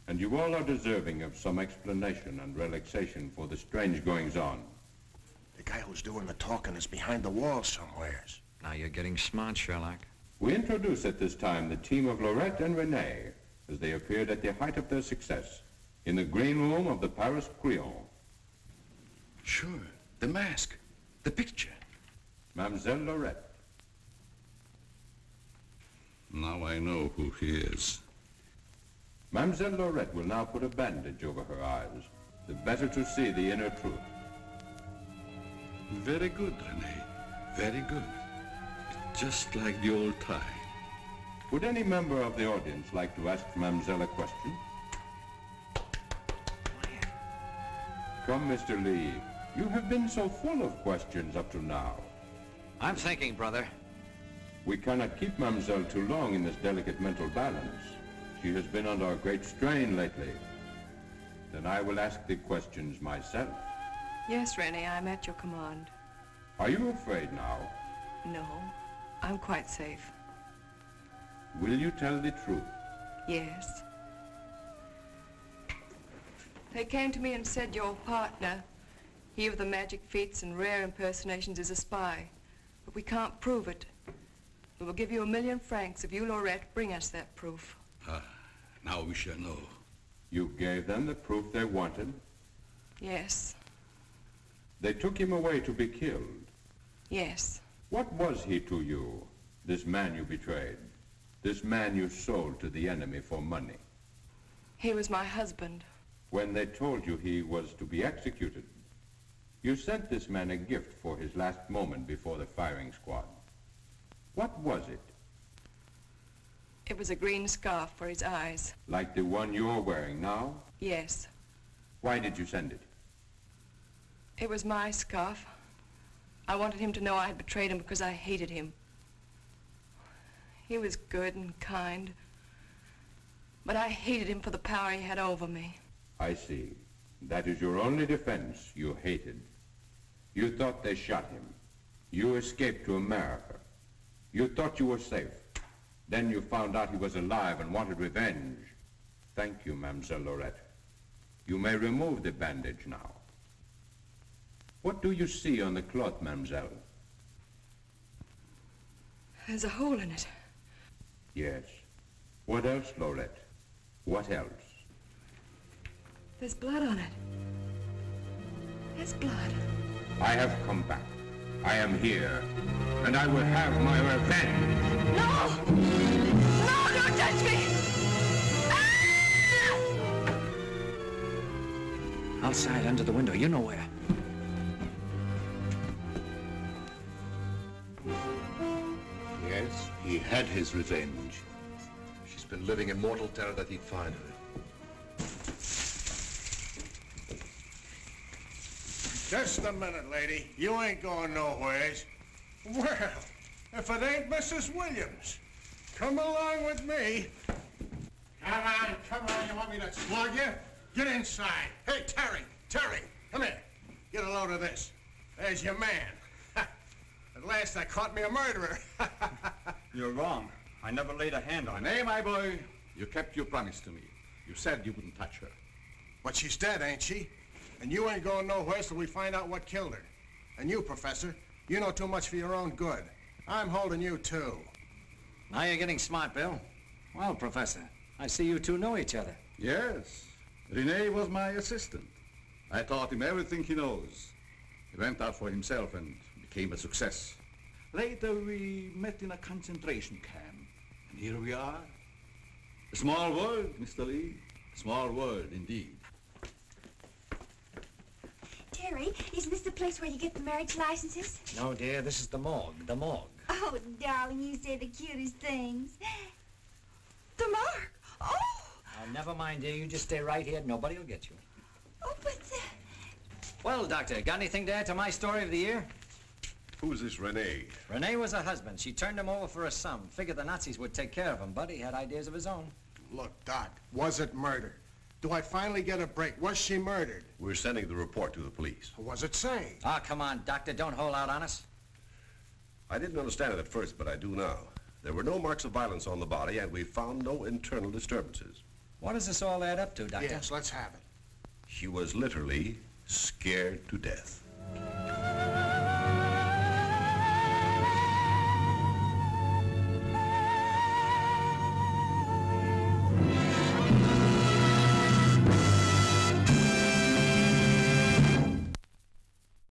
and you all are deserving of some explanation and relaxation for the strange goings-on. The guy who's doing the talking is behind the wall somewheres. Now you're getting smart, Sherlock. We introduce at this time the team of Lorette and Renee as they appeared at the height of their success in the green room of the Paris Crillon. Sure, the mask, the picture. Mademoiselle Lorette. Now I know who he is. Mademoiselle Lorette will now put a bandage over her eyes, the better to see the inner truth. Very good, Renee. Very good. Just like the old time. Would any member of the audience like to ask Mademoiselle a question? Come, Mr. Lee. You have been so full of questions up to now. I'm thinking, brother. We cannot keep Mademoiselle too long in this delicate mental balance. She has been under a great strain lately. Then I will ask the questions myself. Yes, Rennie, I'm at your command. Are you afraid now? No, I'm quite safe. Will you tell the truth? Yes. They came to me and said your partner, he of the magic feats and rare impersonations, is a spy. But we can't prove it. We will give you 1,000,000 francs if you, Lorette, bring us that proof. Now we shall know. You gave them the proof they wanted? Yes. They took him away to be killed? Yes. What was he to you, this man you betrayed? This man you sold to the enemy for money? He was my husband. When they told you he was to be executed, you sent this man a gift for his last moment before the firing squad. What was it? It was a green scarf for his eyes. Like the one you're wearing now? Yes. Why did you send it? It was my scarf. I wanted him to know I had betrayed him because I hated him. He was good and kind, but I hated him for the power he had over me. I see. That is your only defense. You hated. You thought they shot him. You escaped to America. You thought you were safe. Then you found out he was alive and wanted revenge. Thank you, Mademoiselle Lorette. You may remove the bandage now. What do you see on the cloth, Mademoiselle? There's a hole in it. Yes. What else, Lorette? What else? There's blood on it. There's blood. I have come back. I am here. And I will have my revenge. No! No, don't touch me! Ah! Outside, under the window, you know where. Yes, he had his revenge. She's been living in mortal terror that he'd find her. Just a minute, lady. You ain't going nowheres. Well, if it ain't Mrs. Williams, come along with me. Come on, come on. You want me to slug you? Get inside. Hey, Terry, come here. Get a load of this. There's your man. At last I caught me a murderer. You're wrong. I never laid a hand on her. Nay, my boy, you kept your promise to me. You said you wouldn't touch her. But she's dead, ain't she? And you ain't going nowhere till we find out what killed her. And you, Professor, you know too much for your own good. I'm holding you, too. Now you're getting smart, Bill. Well, Professor, I see you two know each other. Yes. Rene was my assistant. I taught him everything he knows. He went out for himself and became a success. Later, we met in a concentration camp. And here we are. A small world, Mr. Lee. A small world, indeed. Terry, isn't this the place where you get the marriage licenses? No, dear, this is the morgue, the morgue. Oh, darling, you say the cutest things. The mark! Oh! Now, never mind, dear. You just stay right here. Nobody will get you. Oh, but... Well, Doctor, got anything to add to my story of the year? Who's this Rene? Rene was her husband. She turned him over for a sum. Figured the Nazis would take care of him, but he had ideas of his own. Look, Doc, was it murder? Do I finally get a break? Was she murdered? We're sending the report to the police. What was it say? Ah, come on, Doctor. Don't hold out on us. I didn't understand it at first, but I do now. There were no marks of violence on the body, and we found no internal disturbances. What does this all add up to, Doctor? Yes, let's have it. She was literally scared to death.